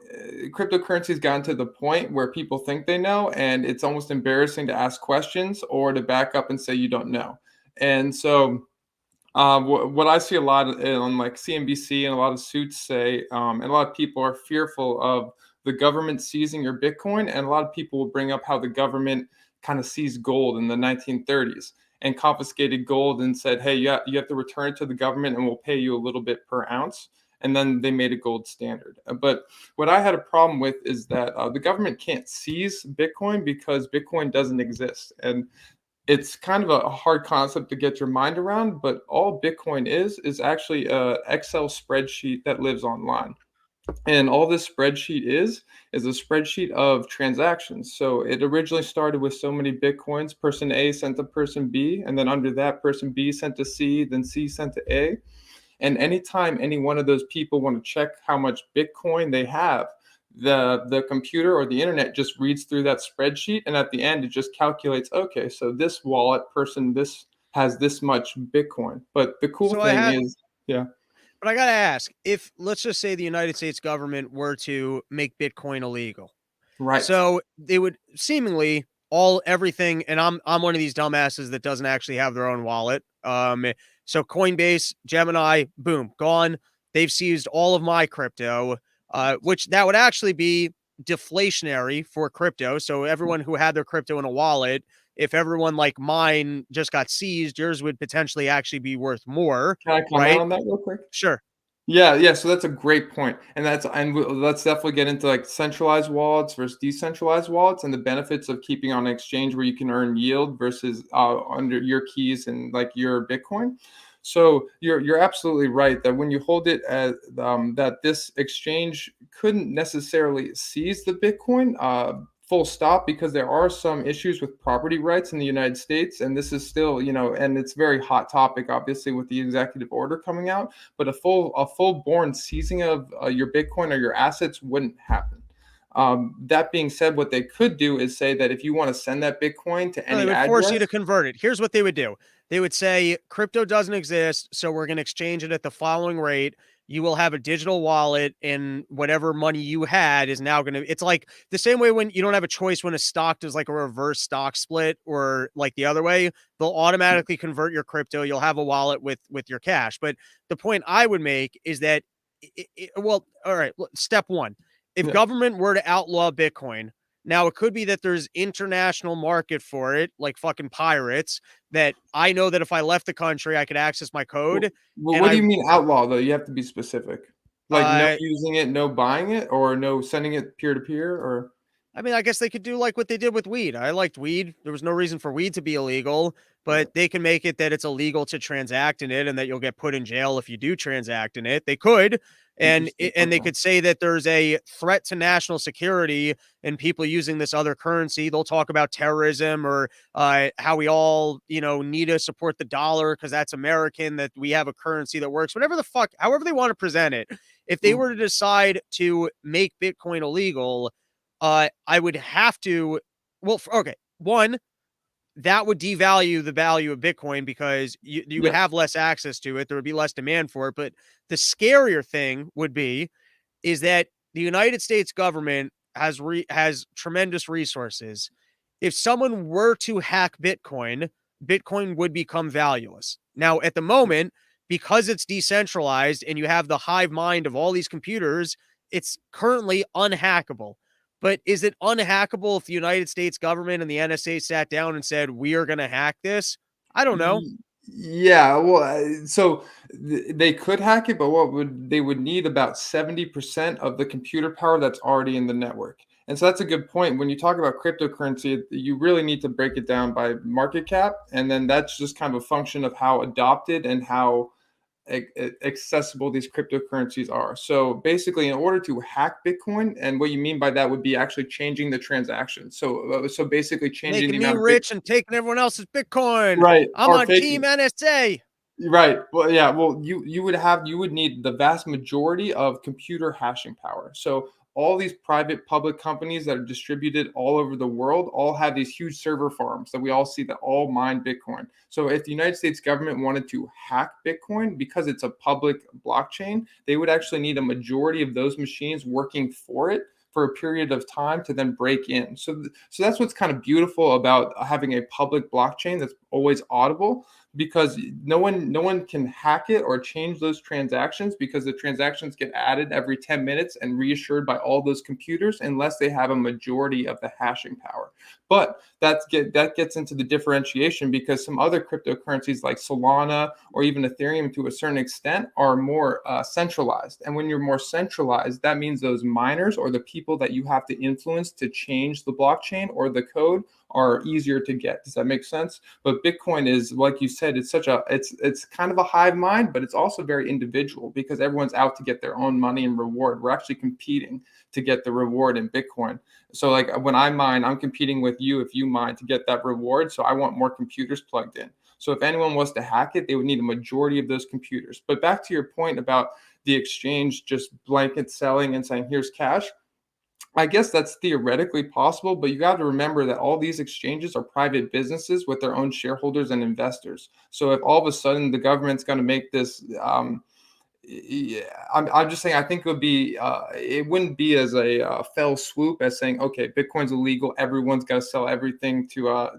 cryptocurrency's gotten to the point where people think they know, and it's almost embarrassing to ask questions or to back up and say you don't know. And so, what I see a lot on like CNBC and a lot of suits say, and a lot of people are fearful of the government seizing your Bitcoin, and a lot of people will bring up how the government kind of seized gold in the 1930s and confiscated gold and said, "Hey, you have to return it to the government, and we'll pay you a little bit per ounce." And then they made a gold standard. But what I had a problem with is that the government can't seize Bitcoin because Bitcoin doesn't exist, and it's kind of a hard concept to get your mind around. But all Bitcoin is actually a Excel spreadsheet that lives online. And all this spreadsheet is a spreadsheet of transactions. So it originally started with so many Bitcoins. Person A sent to person B, and then under that, person B sent to C, then C sent to A. And anytime any one of those people want to check how much Bitcoin they have, the computer or the internet just reads through that spreadsheet, and at the end it just calculates, okay, so this wallet person this has this much Bitcoin. But the cool So I thing had is, yeah, But I gotta ask, if let's just say the United States government were to make Bitcoin illegal, right. so they would seemingly all everything, and I'm one of these dumbasses that doesn't actually have their own wallet. So Coinbase, Gemini, boom, gone. They've seized all of my crypto, which that would actually be deflationary for crypto. So everyone who had their crypto in a wallet, if everyone like mine just got seized, yours would potentially actually be worth more, Can I comment right? on that real quick? Sure. Yeah, yeah, so that's a great point, let's definitely get into, like, centralized wallets versus decentralized wallets and the benefits of keeping on an exchange where you can earn yield versus, under your keys and, like, your Bitcoin. So you're absolutely right that when you hold it as that this exchange couldn't necessarily seize the Bitcoin. Full stop, because there are some issues with property rights in the United States, and this is still, and it's very hot topic, obviously, with the executive order coming out. But a full born seizing of your Bitcoin or your assets wouldn't happen. That being said, what they could do is say that if you want to send that Bitcoin to No, they any would force you to address. convert it. Here's what they would do. They would say crypto doesn't exist, so we're going to exchange it at the following rate. You will have a digital wallet, and whatever money you had is now going to. It's like the same way when you don't have a choice when a stock does like a reverse stock split or like the other way. They'll automatically convert your crypto. You'll have a wallet with your cash. But the point I would make is that, well, all right. Step one: if Yeah. government were to outlaw Bitcoin, now, it could be that there's international market for it, like fucking pirates, that I know that if I left the country, I could access my Well, code. well, And what do you mean outlaw though? You have to be specific. Like no uh, using it, no buying it, or no sending it peer to peer, or I mean, I guess they could do like what they did with weed. I liked weed. There was no reason for weed to be illegal, yeah, but they can make it that it's illegal to transact in it and that you'll get put in jail if you do transact in it. They could. And interesting. and they Okay. could say that there's a threat to national security and people using this other currency. They'll talk about terrorism or how we all, need to support the dollar because that's American, that we have a currency that works, whatever the fuck, however they want to present it. If they Mm, were to decide to make Bitcoin illegal, I would have to. Well, okay, one, that would devalue the value of Bitcoin because you would yeah. have less access to it. There would be less demand for it. But the scarier thing would be is that the United States government has tremendous resources. If someone were to hack Bitcoin, Bitcoin would become valueless. Now, at the moment, because it's decentralized and you have the hive mind of all these computers, it's currently unhackable. But is it unhackable if the United States government and the NSA sat down and said, we are going to hack this? I don't know. Yeah, well, so they could hack it, but they would need about 70% of the computer power that's already in the network. And so that's a good point. When you talk about cryptocurrency, you really need to break it down by market cap, and then that's just kind of a function of how adopted and how accessible these cryptocurrencies are. So basically, in order to hack Bitcoin, and what you mean by that would be actually changing the transaction. So basically changing the Making me amount of Bitcoin. rich and taking everyone else's Bitcoin. Right, I'm or on fake. Team NSA. Right. Well, yeah. Well, you would need the vast majority of computer hashing power. So all these private public companies that are distributed all over the world all have these huge server farms that we all see that all mine Bitcoin. So if the United States government wanted to hack Bitcoin because it's a public blockchain, they would actually need a majority of those machines working for it for a period of time to then break in. So that's what's kind of beautiful about having a public blockchain that's always audible, because no one can hack it or change those transactions, because the transactions get added every 10 minutes and reassured by all those computers unless they have a majority of the hashing power. But that gets into the differentiation, because some other cryptocurrencies like Solana or even Ethereum to a certain extent are more centralized. And when you're more centralized, that means those miners or the people that you have to influence to change the blockchain or the code are easier to get. Does that make sense? But Bitcoin is, like you said, it's kind of a hive mind, but it's also very individual, because everyone's out to get their own money and reward. We're actually competing to get the reward in Bitcoin. So like when I mine, I'm competing with you if you mine to get that reward. So I want more computers plugged in. So if anyone was to hack it, they would need a majority of those computers. But back to your point about the exchange just blanket selling and saying, here's cash. I guess that's theoretically possible, but you got to remember that all these exchanges are private businesses with their own shareholders and investors. So if all of a sudden the government's going to make this, yeah, I'm just saying, I think it wouldn't be as a fell swoop as saying, okay, Bitcoin's illegal, everyone's got to sell everything to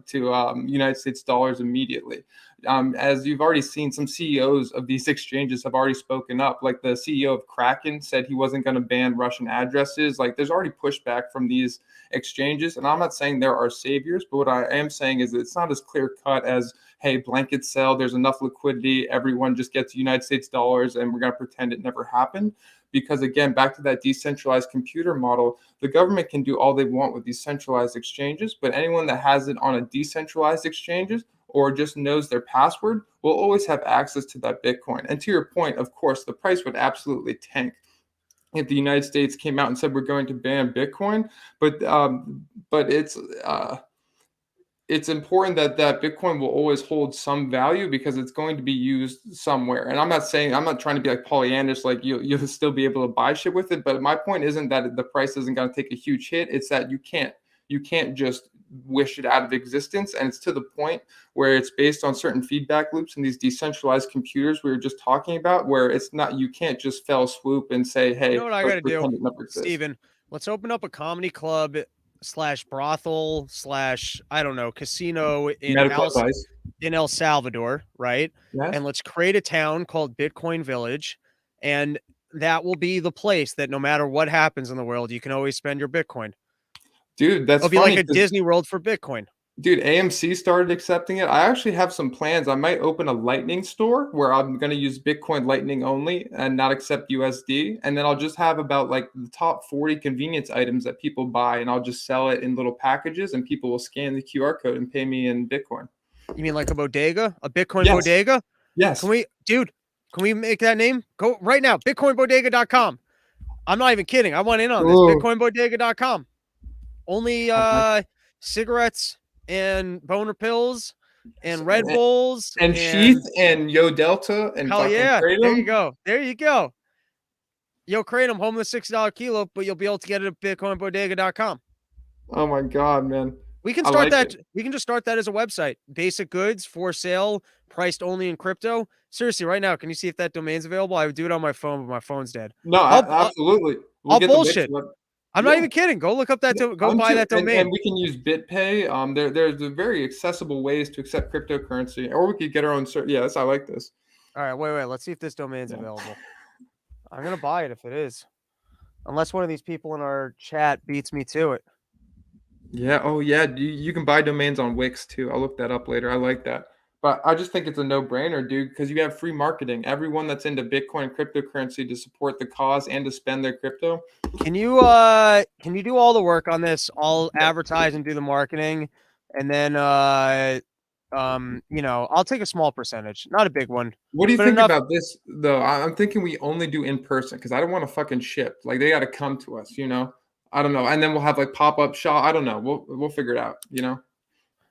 United States dollars immediately. As you've already seen, some CEOs of these exchanges have already spoken up. Like the CEO of Kraken said he wasn't going to ban Russian addresses. Like there's already pushback from these exchanges, and I'm not saying there are saviors, but what I am saying is it's not as clear cut as, hey, blanket sell, there's enough liquidity, everyone just gets United States dollars and we're going to pretend it never happened. Because again, back to that decentralized computer model, the government can do all they want with these centralized exchanges, but anyone that has it on a decentralized exchanges or just knows their password will always have access to that Bitcoin. And to your point, of course, the price would absolutely tank if the United States came out and said we're going to ban Bitcoin, but it's important that Bitcoin will always hold some value because it's going to be used somewhere. And I'm not trying to be like Pollyannish, like you'll still be able to buy shit with it. But my point isn't that the price isn't going to take a huge hit. It's that you can't just wish it out of existence. And it's to the point where it's based on certain feedback loops and these decentralized computers we were just talking about, where it's not, you can't just fell swoop and say, hey, You know what I got to do, never Steven? Let's open up a comedy club slash brothel slash, I don't know, casino in El Salvador, right? Yes. And let's create a town called Bitcoin Village. And that will be the place that no matter what happens in the world, you can always spend your Bitcoin. Dude, that's It'll be like a Disney World for Bitcoin. Dude, AMC started accepting it. I actually have some plans. I might open a Lightning store where I'm going to use Bitcoin Lightning only and not accept USD. And then I'll just have about like the top 40 convenience items that people buy, and I'll just sell it in little packages, and people will scan the QR code and pay me in Bitcoin. You mean like a bodega? A Bitcoin bodega? Yes. Can we make that name? Go right now, bitcoinbodega.com. I'm not even kidding. I went in on this. Bitcoinbodega.com. Only cigarettes and boner pills and Red Bulls and Sheath and Yo Delta and hell yeah, Kratom. There you go. Yo Kratom, home of the $6 kilo, but you'll be able to get it at bitcoinbodega.com. Oh my god, man. We can start that. We can just start that as a website. Basic goods for sale, priced only in crypto. Seriously, right now, can you see if that domain's available? I would do it on my phone, but my phone's dead. No, absolutely. I'll bullshit. I'm not even kidding. Go look up that. Go buy that domain. And we can use BitPay. There's very accessible ways to accept cryptocurrency, or we could get our own. Yes, I like this. All right, wait. Let's see if this domain's available. I'm gonna buy it if it is, unless one of these people in our chat beats me to it. Yeah. Oh yeah. You can buy domains on Wix too. I'll look that up later. I like that. But I just think it's a no-brainer, dude, because you have free marketing. Everyone that's into Bitcoin cryptocurrency to support the cause and to spend their crypto. Can you do all the work on this? I'll advertise and do the marketing, and then I'll take a small percentage, not a big one. What do you think about this though? I'm thinking we only do in person because I don't want to fucking ship. Like they got to come to us, you know. I don't know, and then we'll have like pop-up shop. I don't know. We'll figure it out, you know.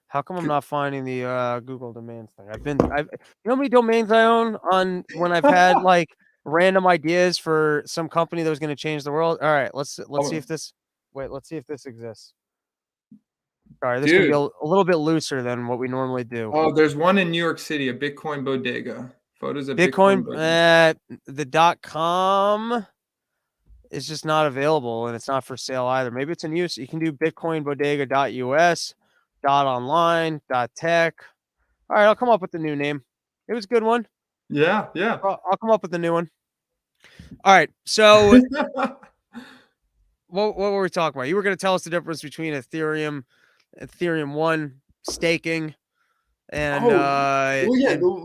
How come I'm not finding the Google domains thing? You know how many domains I own on when I've had like random ideas for some company that was going to change the world? All right, let's see if this exists. All right, this could be a little bit looser than what we normally do. Oh, there's one in New York City, a Bitcoin bodega. Photos of Bitcoin the .com is just not available, and it's not for sale either. Maybe it's in use. You can do bitcoinbodega.us. .online, .tech. All right, I'll come up with the new name. It was a good one. Yeah. I'll come up with the new one. All right, so what were we talking about? You were going to tell us the difference between Ethereum 1 staking and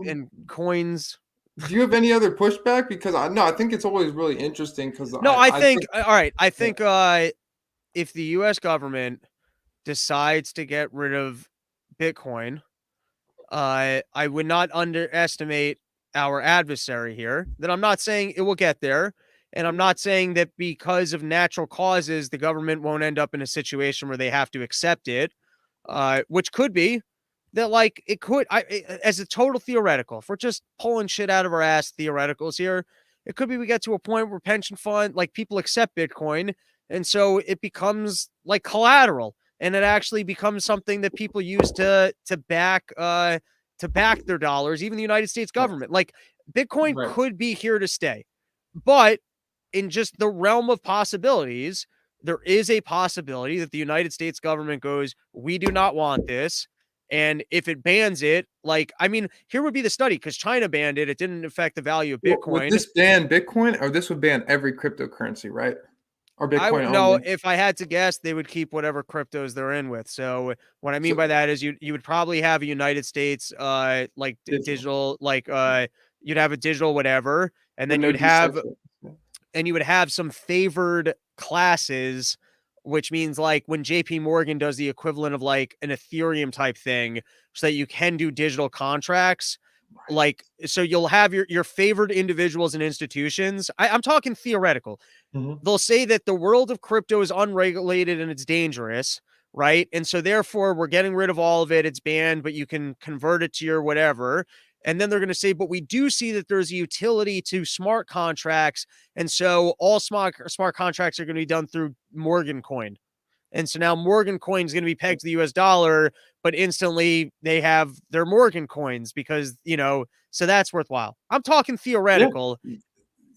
and coins. Do you have any other pushback? Because I think it's always really interesting. Because I think if the U.S. government decides to get rid of Bitcoin, I would not underestimate our adversary here. That I'm not saying it will get there, and I'm not saying that because of natural causes the government won't end up in a situation where they have to accept it, which could be that like it could. As a total theoretical, if we're just pulling shit out of our ass theoreticals here, it could be we get to a point where pension fund like people accept Bitcoin, and so it becomes like collateral. And it actually becomes something that people use to back their dollars, even the United States government. Like Bitcoin could be here to stay. But in just the realm of possibilities, there is a possibility that the United States government goes, we do not want this. And if it bans it, here would be the study, because China banned it. It didn't affect the value of Bitcoin. Would this ban Bitcoin, or this would ban every cryptocurrency, right? Or Bitcoin I would know. If I had to guess, they would keep whatever cryptos they're in with. So what I mean by that is you would probably have a United States digital, you'd have a digital whatever, and then you would have some favored classes, which means like when JP Morgan does the equivalent of like an Ethereum type thing, so that you can do digital contracts. Right. Like, so you'll have your favored individuals and institutions. I'm talking theoretical. Mhm. They'll say that the world of crypto is unregulated and it's dangerous, right? And so therefore we're getting rid of all of it. It's banned, but you can convert it to your whatever. And then they're going to say, but we do see that there's a utility to smart contracts. And so all smart contracts are going to be done through Morgan Coin. And so now Morgan Coin is going to be pegged to the US dollar, but instantly they have their Morgan coins because, so that's worthwhile. I'm talking Yeah. theoretical.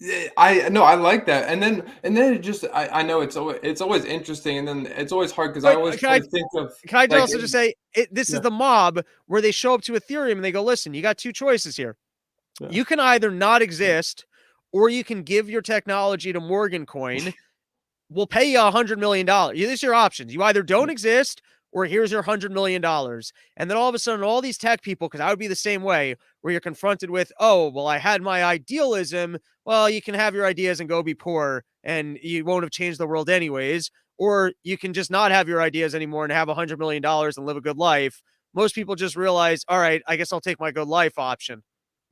Yeah, I no, I like that, and then it just I know it's always interesting, and then it's always hard because I But always can try I to think of Can I like also just say this is yeah, the mob where they show up to Ethereum and they go, listen, you got two choices here. yeah. You can either not exist or you can give your technology to Morgan Coin. We'll pay you $100 million. These are your options. You either don't exist or here's your $100 million. And then all of a sudden, all these tech people, because I would be the same way, where you're confronted with, oh, well, I had my idealism. Well, you can have your ideas and go be poor and you won't have changed the world anyways. Or you can just not have your ideas anymore and have $100 million and live a good life. Most people just realize, all right, I guess I'll take my good life option.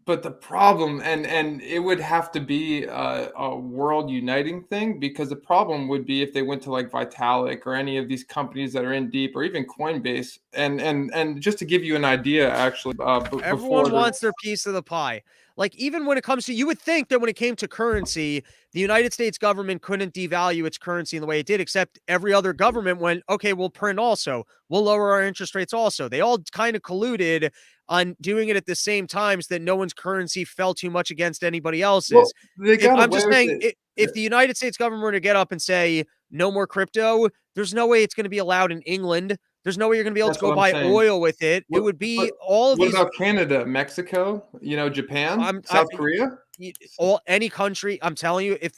But the problem, and it would have to be a world uniting thing, because the problem would be if they went to like Vitalik or any of these companies that are in deep, or even Coinbase, and just to give you an idea, actually, before Everyone wants their piece of the pie. Like, even when it comes to, you would think that when it came to currency, the United States government couldn't devalue its currency in the way it did, except every other government went, okay, we'll print also. We'll lower our interest rates also. They all kind of colluded on doing it at the same time so that no one's currency fell too much against anybody well, else's. they If got I'm away just with saying, it. if the United States government were to get up and say no more crypto, there's no way it's going to be allowed in England. There's no way you're going to be able to That's go what I'm buy saying. oil with it. It What would but be all of what these. about Canada, Mexico, Japan, I'm I South Korea? all any country. I'm telling you, if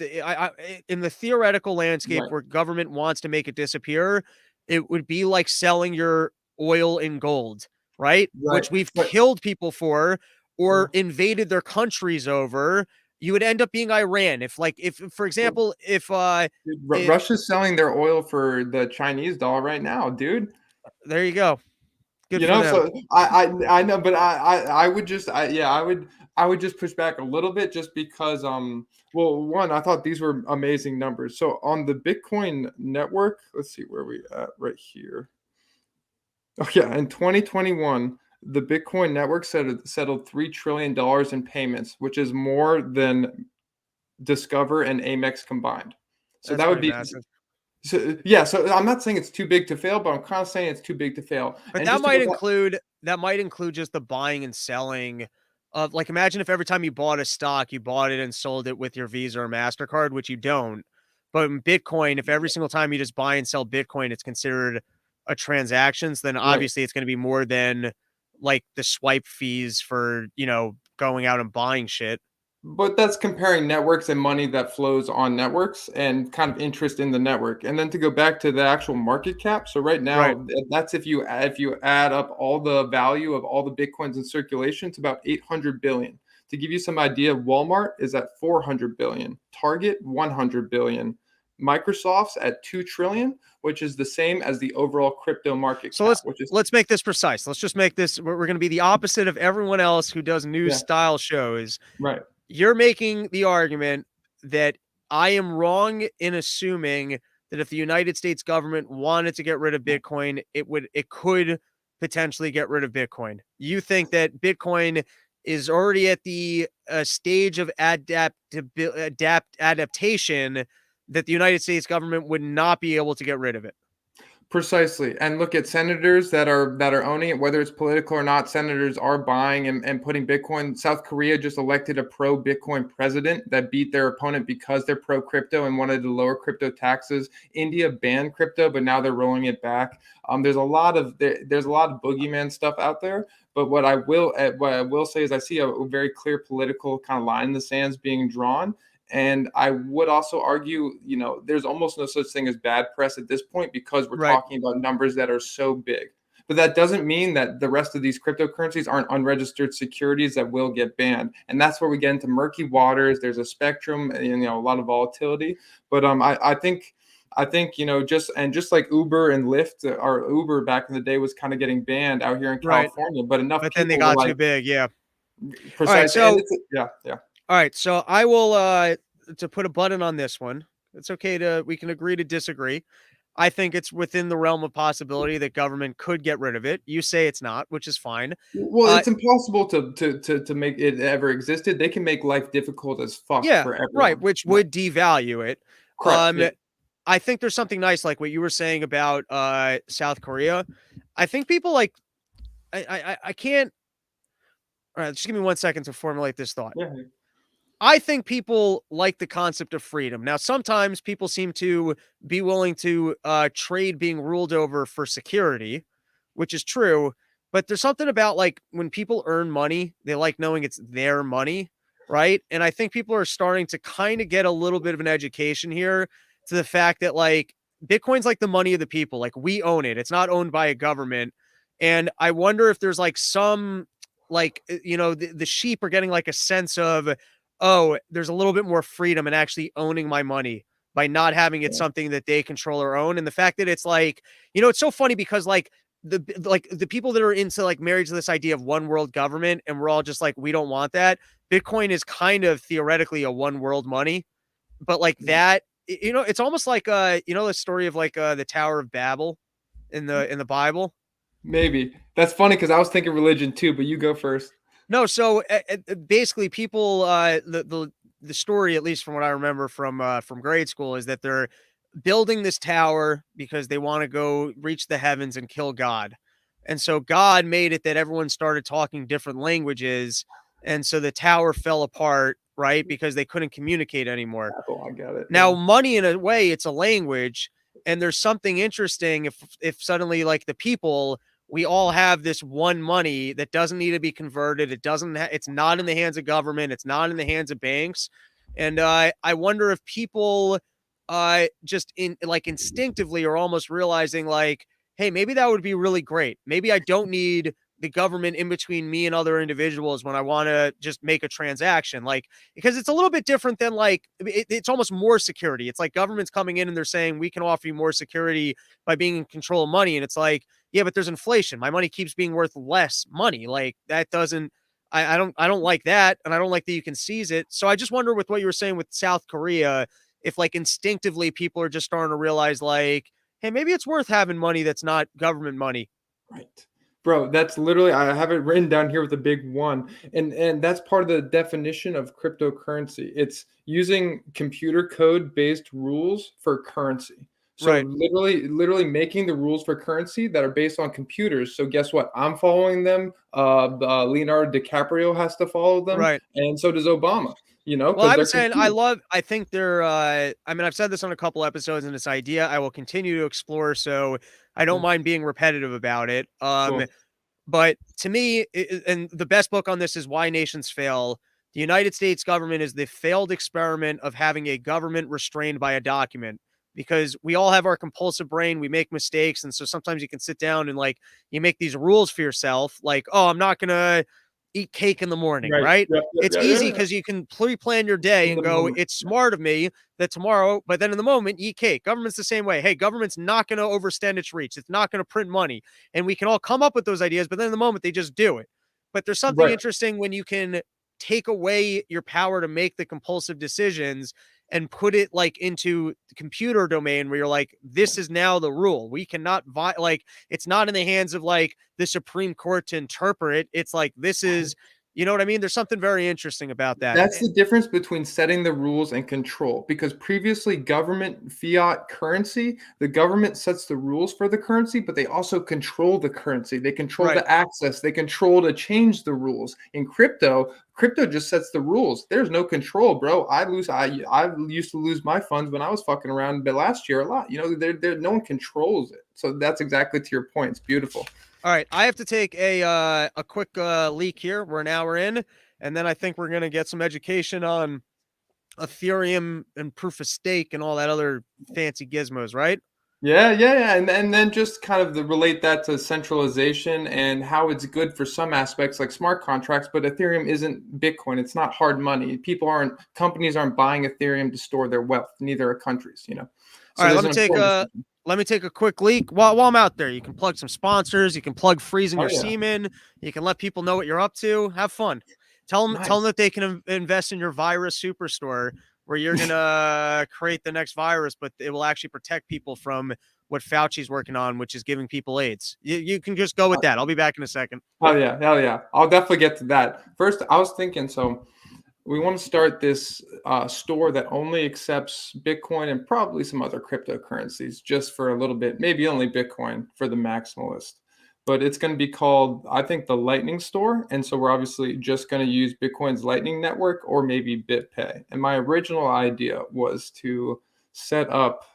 in the theoretical landscape Right, where government wants to make it disappear, it would be like selling your oil in gold, right? right, Which we've but killed people for, yeah, or invaded their countries over. You would end up being Iran if for well, example, if dude, it Russia's selling their oil for the Chinese dollar right now, dude. there you go. Good for them. So I know, but I would just yeah, I would just push back a little bit, just because well, one, I thought these were amazing numbers. So on the Bitcoin network, let's see where we at right here. Oh yeah, in 2021, the Bitcoin network settled $3 trillion in payments, which is more than Discover and Amex combined. So That's that would pretty be massive. so yeah. So I'm not saying it's too big to fail, but I'm kind of saying it's too big to fail. But And just to go back, that might include just the buying and selling of, like, imagine if every time you bought a stock, you bought it and sold it with your Visa or MasterCard, which you don't. But in Bitcoin, if every single time you just buy and sell Bitcoin, it's considered a transactions, then right. obviously it's going to be more than like the swipe fees for, going out and buying shit. But that's comparing networks and money that flows on networks and kind of interest in the network. And then to go back to the actual market cap. So right Right. now, that's if you add up all the value of all the Bitcoins in circulation, it's about 800 billion. To give you some idea, Walmart is at 400 billion, Target 100 billion, Microsoft's at 2 trillion, which is the same as the overall crypto market So cap, which is let's make this precise. Let's just make this, we're going to be the opposite of everyone else who does news yeah, style shows. right. You're making the argument that I am wrong in assuming that if the United States government wanted to get rid of Bitcoin, it could potentially get rid of Bitcoin. You think that Bitcoin is already at the stage of adaptation that the United States government would not be able to get rid of it. Precisely. And look at senators that are owning it, whether it's political or not. Senators are buying and putting Bitcoin. South Korea just elected a pro Bitcoin president that beat their opponent because they're pro crypto and wanted to lower crypto taxes. India banned crypto, but now they're rolling it back. There's a lot of boogeyman stuff out there. But what I will say is I see a very clear political kind of line in the sands being drawn. And I would also argue, there's almost no such thing as bad press at this point, because we're Right. talking about numbers that are so big. But that doesn't mean that the rest of these cryptocurrencies aren't unregistered securities that will get banned. And that's where we get into murky waters. There's a spectrum and a lot of volatility. But I think, just like Uber and Lyft, or Uber back in the day was kind of getting banned out here in Right. California, but enough But then they people were got like, too big. Yeah. All right. precise, and So, it's, yeah, yeah. all right. So I will, to put a button on this one. It's okay we can agree to disagree. I think it's within the realm of possibility that government could get rid of it. You say it's not, which is fine. Well, Uh, it's impossible to make it ever existed. They can make life difficult as fuck yeah, for right. everyone. Which Right. would devalue it. Correct. Um, Yeah. I think there's something nice, like what you were saying about South Korea. I think people like I can't. All right, just give me 1 second to formulate this thought. Yeah. I think people like the concept of freedom. Now, sometimes people seem to be willing to trade being ruled over for security, which is true. But there's something about like when people earn money, they like knowing it's their money, right? And I think people are starting to kind of get a little bit of an education here to the fact that like Bitcoin's like the money of the people. Like we own it, it's not owned by a government. And I wonder if there's like some like the sheep are getting like a sense of, oh, there's a little bit more freedom in actually owning my money by not having it Yeah. something that they control or own. And the fact that it's like, it's so funny because the people that are into like married to this idea of one world government, and we're all just like, we don't want that. Bitcoin is kind of theoretically a one world money, but like Yeah. that, it's almost like the story of like the Tower of Babel in the Bible. Maybe that's funny because I was thinking religion too, but you go first. No, so basically, people, the story, at least from what I remember from grade school, is that they're building this tower because they want to go reach the heavens and kill God, and so God made it that everyone started talking different languages, and so the tower fell apart, right, because they couldn't communicate anymore. Apple, I got it. Now, Yeah. money in a way, it's a language, and there's something interesting if suddenly like the people, we all have this one money that doesn't need to be converted. It doesn't it's not in the hands of government, it's not in the hands of banks. And I wonder if people just in like instinctively are almost realizing like, hey, maybe that would be really great. Maybe I don't need the government in between me and other individuals when I want to just make a transaction. Like, because it's a little bit different than like it's almost more security. It's like government's coming in and they're saying we can offer you more security by being in control of money. And it's like, yeah, but there's inflation. My money keeps being worth less money. Like that doesn't I don't like that. And I don't like that you can seize it. So I just wonder with what you were saying with South Korea, if like instinctively people are just starting to realize like, hey, maybe it's worth having money that's not government money. Right. Bro, that's literally, I have it written down here with a big one. And that's part of the definition of cryptocurrency. It's using computer code based rules for currency. So Right. literally making the rules for currency that are based on computers. So guess what? I'm following them. Leonardo DiCaprio has to follow them, Right. and so does Obama. Well, Because I they're was saying computers. I think they're I mean, I've said this on a couple episodes and this idea I will continue to explore, so I don't Yeah, mind being repetitive about it. cool. But to me, and the best book on this is Why Nations Fail. The United States government is the failed experiment of having a government restrained by a document, because we all have our compulsive brain. We make mistakes. And so sometimes you can sit down and like you make these rules for yourself, like, oh, I'm not going to eat cake in the morning, Right. right? Yep. Yep. It's Yeah. easy Yeah. Yeah. because you can pre-plan your day In and the go, moment. it's Yeah. smart of me that tomorrow, but then in the moment, eat cake. Government's the same way. Hey, government's not going to overstand its reach. It's not going to print money. And we can all come up with those ideas, but then in the moment, they just do it. But there's something Right. interesting when you can take away your power to make the compulsive decisions and put it like into the computer domain where you're like, this is now the rule. We cannot like it's not in the hands of like the Supreme Court to interpret. It's like this is, you know what I mean? There's something very interesting about that. That's the difference between setting the rules and control. Because previously, government fiat currency, the government sets the rules for the currency, but they also control the currency. They control Right. the access. They control to change the rules. In crypto just sets the rules. There's no control, bro. I used to lose my funds when I was fucking around, but last year a lot. No one controls it. So that's exactly to your point. It's beautiful. All right, I have to take a quick leak here. We're an hour in, and then I think we're gonna get some education on Ethereum and proof of stake and all that other fancy gizmos, right? Yeah, and then just kind of relate that to centralization and how it's good for some aspects like smart contracts, but Ethereum isn't Bitcoin. It's not hard money. Companies aren't buying Ethereum to store their wealth. Neither are countries, you know. All So right, there's an important distinction. let me take a quick leak while I'm out there. You can plug some sponsors. You can plug freezing Oh your yeah, semen. You can let people know what you're up to. Have fun. Tell them nice. that they can invest in your virus superstore where you're gonna create the next virus, but it will actually protect people from what Fauci's working on, which is giving people AIDS. You can just go with that. I'll be back in a second. Oh yeah, hell yeah. I'll definitely get to that. First, I was thinking, so we want to start this store that only accepts Bitcoin and probably some other cryptocurrencies just for a little bit, maybe only Bitcoin for the maximalist. But it's going to be called, I think, the Lightning Store. And so we're obviously just going to use Bitcoin's Lightning Network or maybe BitPay. And my original idea was to set up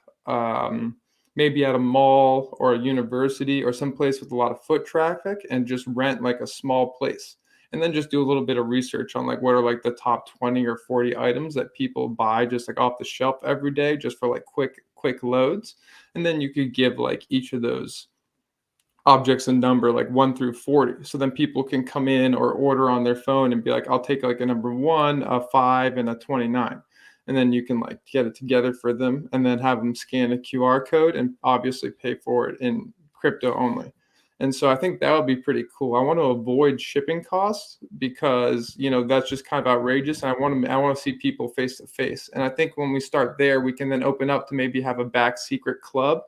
maybe at a mall or a university or someplace with a lot of foot traffic and just rent like a small place and then just do a little bit of research on like what are like the top 20 or 40 items that people buy just like off the shelf every day just for like quick loads, and then you could give like each of those objects a number like 1 through 40, so then people can come in or order on their phone and be like, I'll take like a number 1, a 5, and a 29, and then you can like get it together for them and then have them scan a QR code and obviously pay for it in crypto only. And so I think that would be pretty cool. I want to avoid shipping costs because, you know, that's just kind of outrageous. And I want to see people face to face. And I think when we start there, we can then open up to maybe have a back secret club,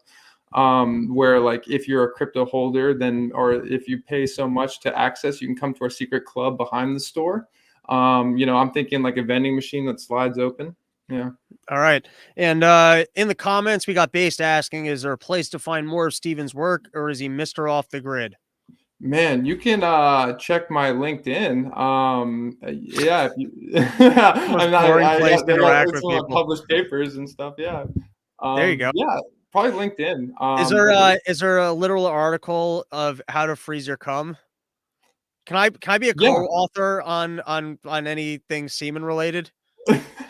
where like if you're a crypto holder, then or if you pay so much to access, you can come to our secret club behind the store. You know, I'm thinking like a vending machine that slides open. Yeah. All right. And in the comments, we got Based asking, is there a place to find more of Steven's work, or is he Mr. Off the Grid? Man, you can check my LinkedIn. Yeah, if you, Most boring I place got to interact it's with a lot of people. published papers and stuff. Yeah, There you go. yeah, probably LinkedIn. Is there a literal article of how to freeze your cum? Can I be a Yeah, co-author on anything semen related?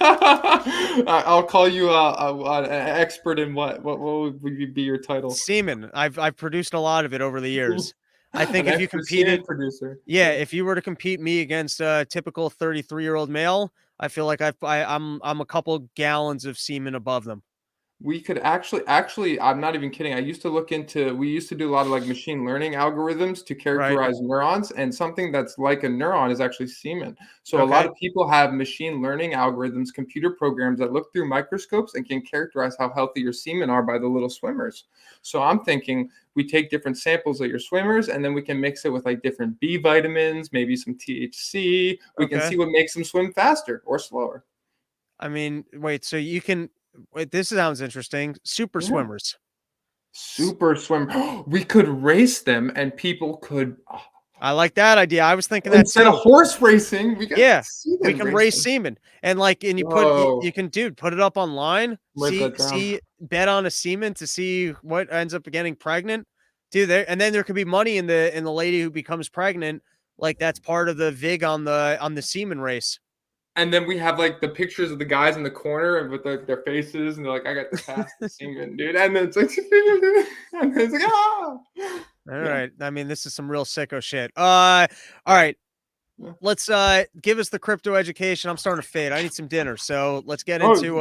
I'll call you an expert in what would be your title? Semen. I've produced a lot of it over the years. I think An if you expert semen competed, producer. yeah, Yeah. if you were to compete me against a typical 33-year-old male, I feel like I'm a couple gallons of semen above them. We could actually, I'm not even kidding. We used to do a lot of like machine learning algorithms to Right. characterize neurons, and something that's like a neuron is actually semen. So a lot Okay. of people have machine learning algorithms, computer programs that look through microscopes and can characterize how healthy your semen are by the little swimmers. So I'm thinking we take different samples of your swimmers and then we can mix it with like different B vitamins, maybe some THC. We can Okay. see what makes them swim faster or slower. I mean, wait, so you can wait, this sounds interesting. Super Yeah. swimmers. Super swim. We could race them and people could I like that idea. I was thinking that instead of too. horse racing, we got Yeah, we semen can race racing. semen, and you Whoa. can, dude, put it up online. Write that down. Bet on a semen to see what ends up getting pregnant, dude. There and then there could be money in the lady who becomes pregnant. Like that's part of the vig on the semen race. And then we have like the pictures of the guys in the corner and with like their faces, and they're like, I got the fastest semen, dude. And then it's like, and then it's like, ah. All Yeah. right, I mean this is some real sicko shit. All right, Yeah. let's give us the crypto education. I'm starting to fade. I need some dinner, so let's get Oh, into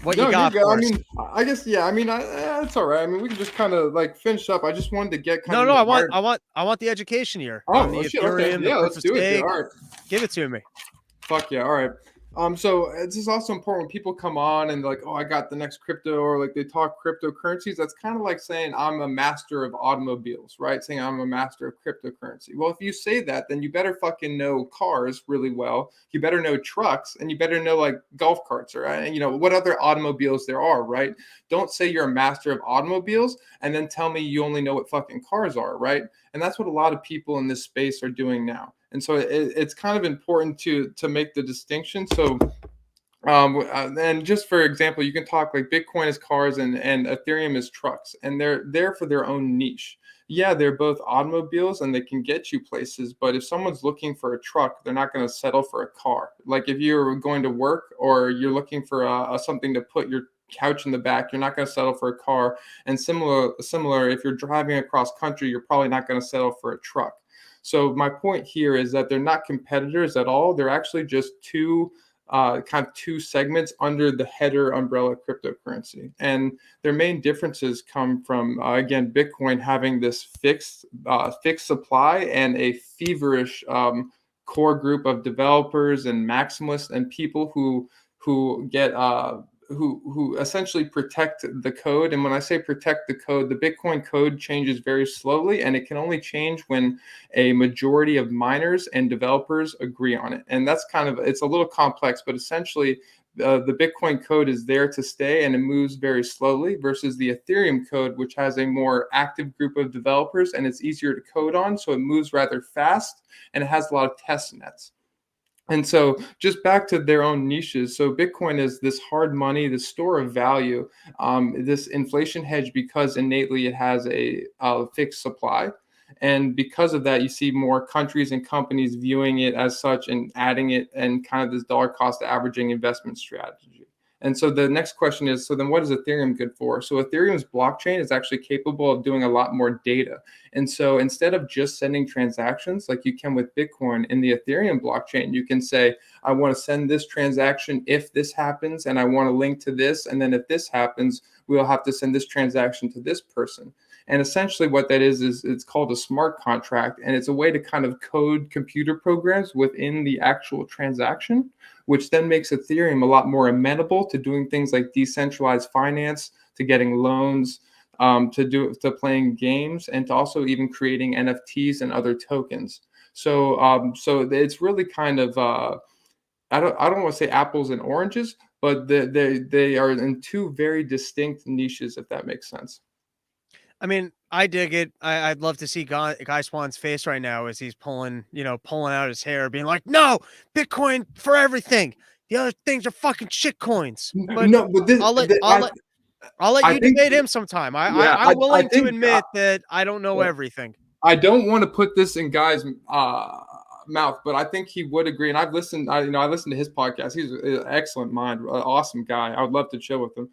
what you no, you're got good. I for us. mean, I guess, yeah. I mean, it's all right. I mean, we can just kind of like finish up. I just wanted to get kind No, of no, in the hard. I want the education here on Oh, the shit. Okay. Ethereum, the Yeah, proof let's of do it, dude. stake. All right. Give it to me. Fuck yeah. All right. So this is also important when people come on and they're like, oh, I got the next crypto, or like they talk cryptocurrencies. That's kind of like saying I'm a master of automobiles, right? Saying I'm a master of cryptocurrency. Well, if you say that, then you better fucking know cars really well. You better know trucks, and you better know like golf carts, or you know what other automobiles there are, right? Don't say you're a master of automobiles and then tell me you only know what fucking cars are, right? And that's what a lot of people in this space are doing now. And so it's kind of important to make the distinction. So and just for example, you can talk like Bitcoin is cars and Ethereum is trucks, and they're there for their own niche. Yeah, they're both automobiles and they can get you places, but if someone's looking for a truck, they're not going to settle for a car. Like if you're going to work or you're looking for something to put your couch in the back. You're not going to settle for a car. And similar, if you're driving across country, you're probably not going to settle for a truck. So my point here is that they're not competitors at all. They're actually just two segments under the header umbrella cryptocurrency. And their main differences come from, again, Bitcoin having this fixed supply and a feverish core group of developers and maximalists and people who get who essentially protect the code. And when I say protect the code, the Bitcoin code changes very slowly, and it can only change when a majority of miners and developers agree on it. And that's it's a little complex, but essentially the Bitcoin code is there to stay, and it moves very slowly, versus the Ethereum code, which has a more active group of developers and it's easier to code on. So it moves rather fast and it has a lot of test nets. And so just back to their own niches. So Bitcoin is this hard money, this store of value, this inflation hedge, because innately it has a fixed supply. And because of that, you see more countries and companies viewing it as such and adding it and kind of this dollar cost averaging investment strategy. And so the next question is, so then what is Ethereum good for? So Ethereum's blockchain is actually capable of doing a lot more data. And so instead of just sending transactions like you can with Bitcoin, in the Ethereum blockchain, you can say, I want to send this transaction if this happens, and I want to link to this. And then if this happens, we'll have to send this transaction to this person. And essentially what that is it's called a smart contract. And it's a way to kind of code computer programs within the actual transaction, which then makes Ethereum a lot more amenable to doing things like decentralized finance, to getting loans, to playing games, and to also even creating NFTs and other tokens. So it's really kind of I don't want to say apples and oranges, but they are in two very distinct niches, if that makes sense. I mean, I dig it. I'd love to see Guy Swan's face right now as he's pulling out his hair, being like, "No, Bitcoin for everything. The other things are fucking shit coins." But No, but I'll let I'll let I you think, debate him sometime. yeah, I'm I willing to think admit that I don't know everything. I don't want to put this in Guy's mouth, but I think he would agree. And I've listened, I listened to his podcast. He's an excellent mind, awesome guy. I would love to chill with him.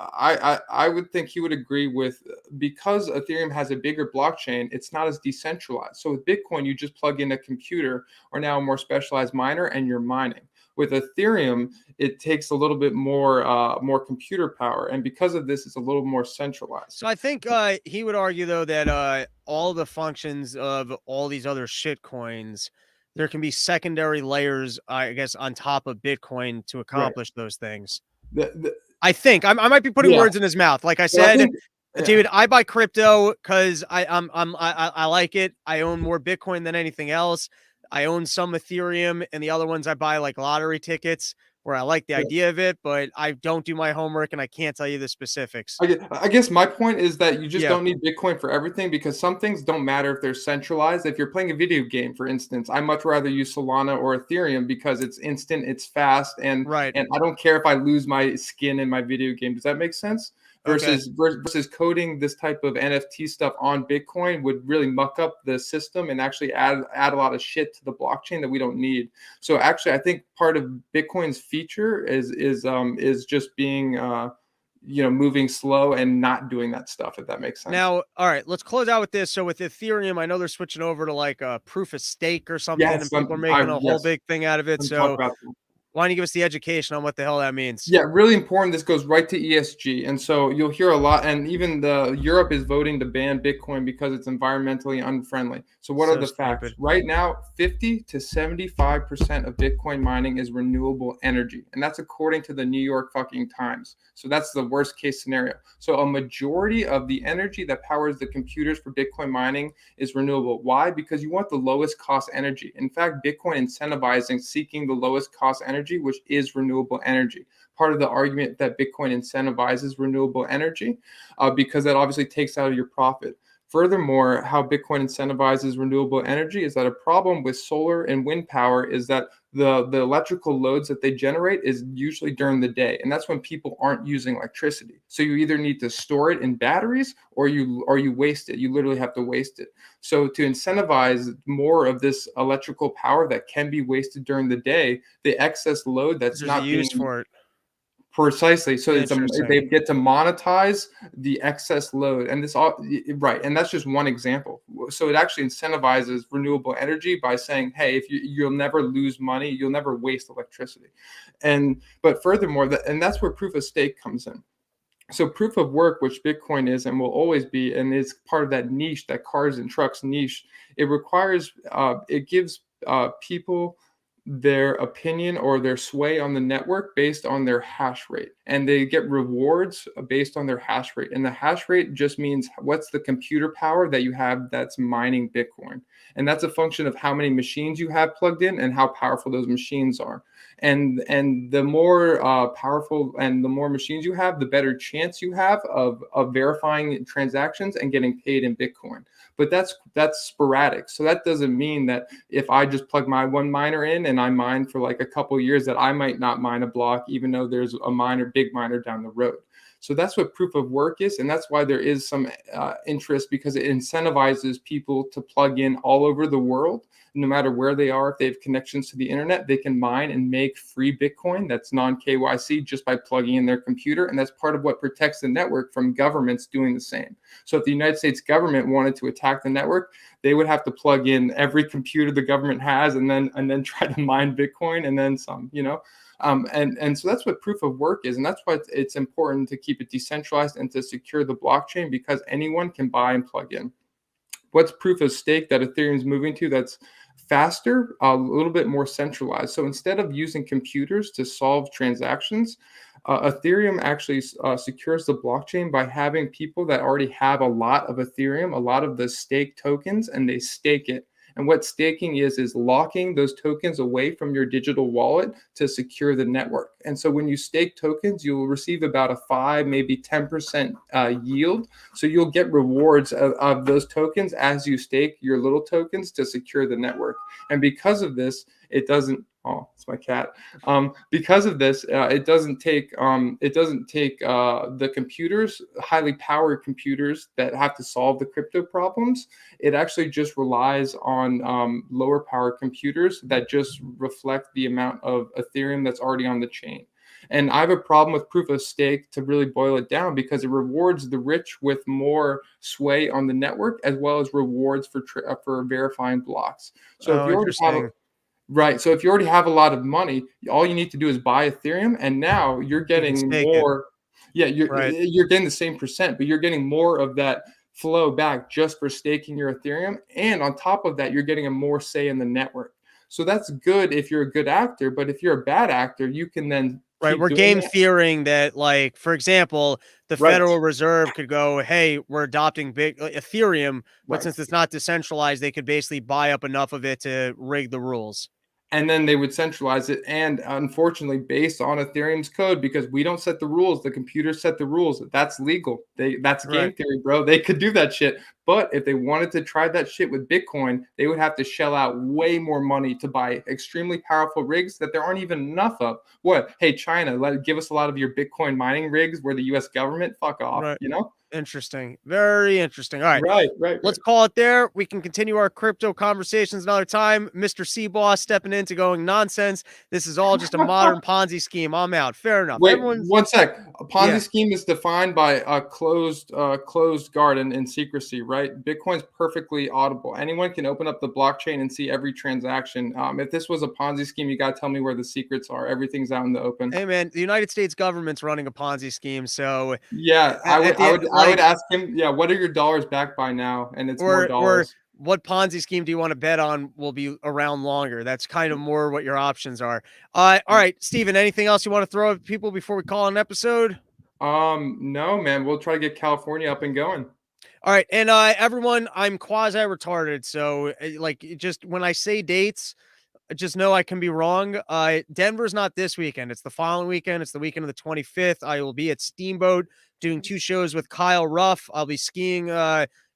I would think he would agree with, because Ethereum has a bigger blockchain, it's not as decentralized. So with Bitcoin, you just plug in a computer or now a more specialized miner and you're mining. With Ethereum, it takes a little bit more computer power, and because of this, it's a little more centralized. So I think he would argue though that all the functions of all these other shit coins, there can be secondary layers, I guess, on top of Bitcoin to Right. accomplish those things. The, I think I might be putting yeah, words in his mouth. Like I but I said, think, yeah. David, I buy crypto because I like it. I own more Bitcoin than anything else. I own some Ethereum, and the other ones I buy like lottery tickets where I like the Yeah. idea of it, but I don't do my homework and I can't tell you the specifics. I guess my point is that you just Yeah. don't need Bitcoin for everything, because some things don't matter if they're centralized. If you're playing a video game, for instance, I much rather use Solana or Ethereum because it's instant, it's fast, and Right. I don't care if I lose my skin in my video game. Does that make sense? Okay. Versus coding this type of NFT stuff on Bitcoin would really muck up the system and actually add a lot of shit to the blockchain that we don't need. So actually, I think part of Bitcoin's feature is just being moving slow and not doing that stuff, if that makes sense. Now, all right, let's close out with this. So with Ethereum, I know they're switching over to like a proof of stake or something, Yes, and people are making a whole yes, big thing out of it. let me talk So about that. why don't you give us the education on what the hell that means? Yeah, really important. This goes right to ESG. And so you'll hear a lot, and even Europe is voting to ban Bitcoin because it's environmentally unfriendly. So what So are the facts? stupid. Right now, 50 to 75% of Bitcoin mining is renewable energy. And that's according to the New York fucking Times. So that's the worst case scenario. So a majority of the energy that powers the computers for Bitcoin mining is renewable. Why? Because you want the lowest cost energy. In fact, Bitcoin incentivizing seeking the lowest cost energy, which is renewable energy. Part of the argument that Bitcoin incentivizes renewable energy because that obviously takes out of your profit. Furthermore, how Bitcoin incentivizes renewable energy is that a problem with solar and wind power is that the electrical loads that they generate is usually during the day, and that's when people aren't using electricity. So you either need to store it in batteries or you waste it. You literally have to waste it. So to incentivize more of this electrical power that can be wasted during the day, the excess load that's There's a not being use for it. Precisely. So they Interesting. get to monetize the excess load, and this all right. And that's just one example. So it actually incentivizes renewable energy by saying, hey, if you'll never lose money, you'll never waste electricity. And but furthermore, and that's where proof of stake comes in. So proof of work, which Bitcoin is and will always be, and is part of that niche, that cars and trucks niche, it gives people their opinion or their sway on the network based on their hash rate, and they get rewards based on their hash rate. And the hash rate just means what's the computer power that you have that's mining Bitcoin, and that's a function of how many machines you have plugged in and how powerful those machines are. And the more powerful and the more machines you have, the better chance you have of verifying transactions and getting paid in Bitcoin. But that's sporadic. So that doesn't mean that if I just plug my one miner in and I mine for like a couple years, that I might not mine a block, even though there's a big miner down the road. So that's what proof of work is, and that's why there is some interest, because it incentivizes people to plug in all over the world, no matter where they are. If they have connections to the internet, they can mine and make free Bitcoin that's non-KYC just by plugging in their computer, and that's part of what protects the network from governments doing the same. So if the United States government wanted to attack the network, they would have to plug in every computer the government has and then try to mine Bitcoin and then some, and so that's what proof of work is, and that's why it's important to keep it decentralized and to secure the blockchain, because anyone can buy and plug in. What's proof of stake that Ethereum is moving to that's faster, a little bit more centralized? So instead of using computers to solve transactions, Ethereum actually secures the blockchain by having people that already have a lot of Ethereum, a lot of the stake tokens, and they stake it. And what staking is locking those tokens away from your digital wallet to secure the network. And so when you stake tokens, you will receive about a 5, maybe 10% yield. So you'll get rewards of those tokens as you stake your little tokens to secure the network. And because of this, it doesn't. Oh, it's my cat. Because of this, it doesn't take the computers, highly powered computers that have to solve the crypto problems. It actually just relies on lower power computers that just reflect the amount of Ethereum that's already on the chain. And I have a problem with proof of stake, to really boil it down, because it rewards the rich with more sway on the network, as well as rewards for verifying blocks. So if Oh, you already have interesting. Right. So if you already have a lot of money, all you need to do is buy Ethereum, and now you're You can getting stake it. more. Yeah, Right. you're getting the same percent, but you're getting more of that flow back just for staking your Ethereum. And on top of that, you're getting a more say in the network. So that's good if you're a good actor, but if you're a bad actor, you can then Right, keep we're doing game that. theoring that, like, for example, the Right. Federal Reserve could go, "Hey, we're adopting big Ethereum," but Right. since it's not decentralized, they could basically buy up enough of it to rig the rules. And then they would centralize it, and unfortunately based on Ethereum's code, because we don't set the rules, the computers set the rules. That's legal. That's Right. game theory, bro. They could do that shit. But if they wanted to try that shit with Bitcoin, they would have to shell out way more money to buy extremely powerful rigs that there aren't even enough of. What? Hey, China, give us a lot of your Bitcoin mining rigs. We're the US government. Fuck off, Right. Interesting. Very interesting. All right. Right, right, Let's right. call it there. We can continue our crypto conversations another time. Mr. C Boss stepping into going nonsense. This is all just a modern Ponzi scheme. I'm out. Fair enough. Wait, Everyone's one sec. A Ponzi yeah. scheme is defined by a closed garden in secrecy, right? Bitcoin's perfectly audible. Anyone can open up the blockchain and see every transaction. If this was a Ponzi scheme, you got to tell me where the secrets are. Everything's out in the open. Hey man, the United States government's running a Ponzi scheme, so Yeah, at the I would like ask him, yeah, what are your dollars backed by now? And it's more or dollars. what Ponzi scheme do you want to bet on will be around longer? That's kind of more what your options are. All right, Steven, anything else you want to throw at people before we call an episode? No, man, we'll try to get California up and going. All right, and everyone, I'm quasi retarded, so like just when I say dates, just know I can be wrong. Denver's not this weekend; it's the following weekend. It's the weekend of the 25th. I will be at Steamboat doing 2 shows with Kyle Ruff. I'll be skiing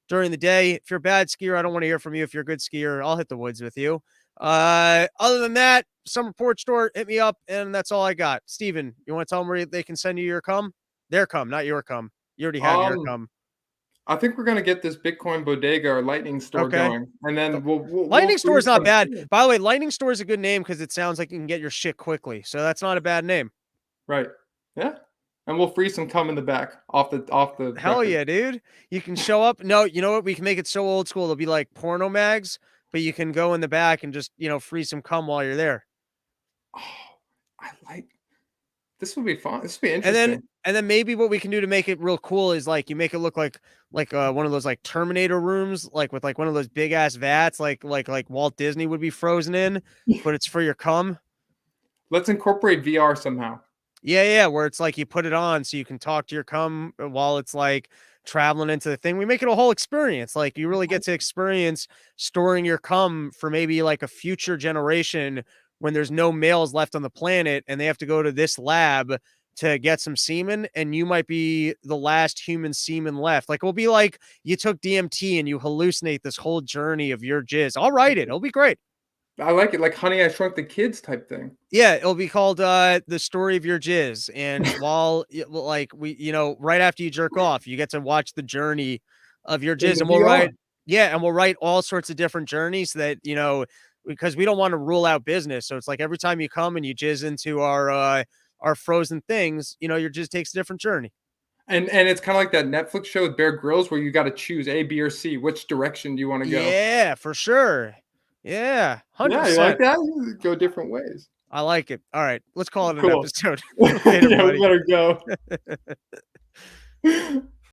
during the day. If you're a bad skier, I don't want to hear from you. If you're a good skier, I'll hit the woods with you. Other than that, Summer Porch Store, hit me up, and that's all I got. Steven, you want to tell them where they can send you your cum? Their cum, not your cum. You already have your Um, cum. I think we're gonna get this Bitcoin bodega or lightning store Okay. going, and The then we'll Lightning Store is cruise not from bad. there. By the way, Lightning Store is a good name because it sounds like you can get your shit quickly. So that's not a bad name. Right. Yeah, and we'll freeze some cum in the back off the Hell record. yeah, dude. You can show up. No, you know what? We can make it so old school. It'll be like porno mags, but you can go in the back and just, free some cum while you're there. Oh, I like this would be fun. This would be And then interesting. and then maybe what we can do to make it real cool is like you make it look like one of those like Terminator rooms, like with like one of those big ass vats, like Walt Disney would be frozen in, but it's for your cum. Let's incorporate VR somehow. Yeah, yeah, where it's like you put it on so you can talk to your cum while it's like traveling into the thing. We make it a whole experience. Like you really get to experience storing your cum for maybe like a future generation when there's no males left on the planet and they have to go to this lab to get some semen, and you might be the last human semen left. Like it'll be like you took DMT and you hallucinate this whole journey of your jizz. I'll write it. It'll be great. I like it, like Honey, I Shrunk the Kids type thing. Yeah, it'll be called, The Story of Your Jizz, and while well, like, right after you jerk off, you get to watch the journey of your In jizz, the and we'll VR. write yeah, and we'll write all sorts of different journeys that, because we don't wanna rule out business, so it's like every time you come and you jizz into our frozen things, your jizz takes a different journey. And it's kinda like that Netflix show with Bear Grylls where you gotta choose A, B, or C. Which direction do you wanna go? Yeah, for sure. Yeah, Yeah, you like 100%. that? You go different ways. I like it. Alright, let's call it an Cool. episode. Later, Yeah, we buddy. better go.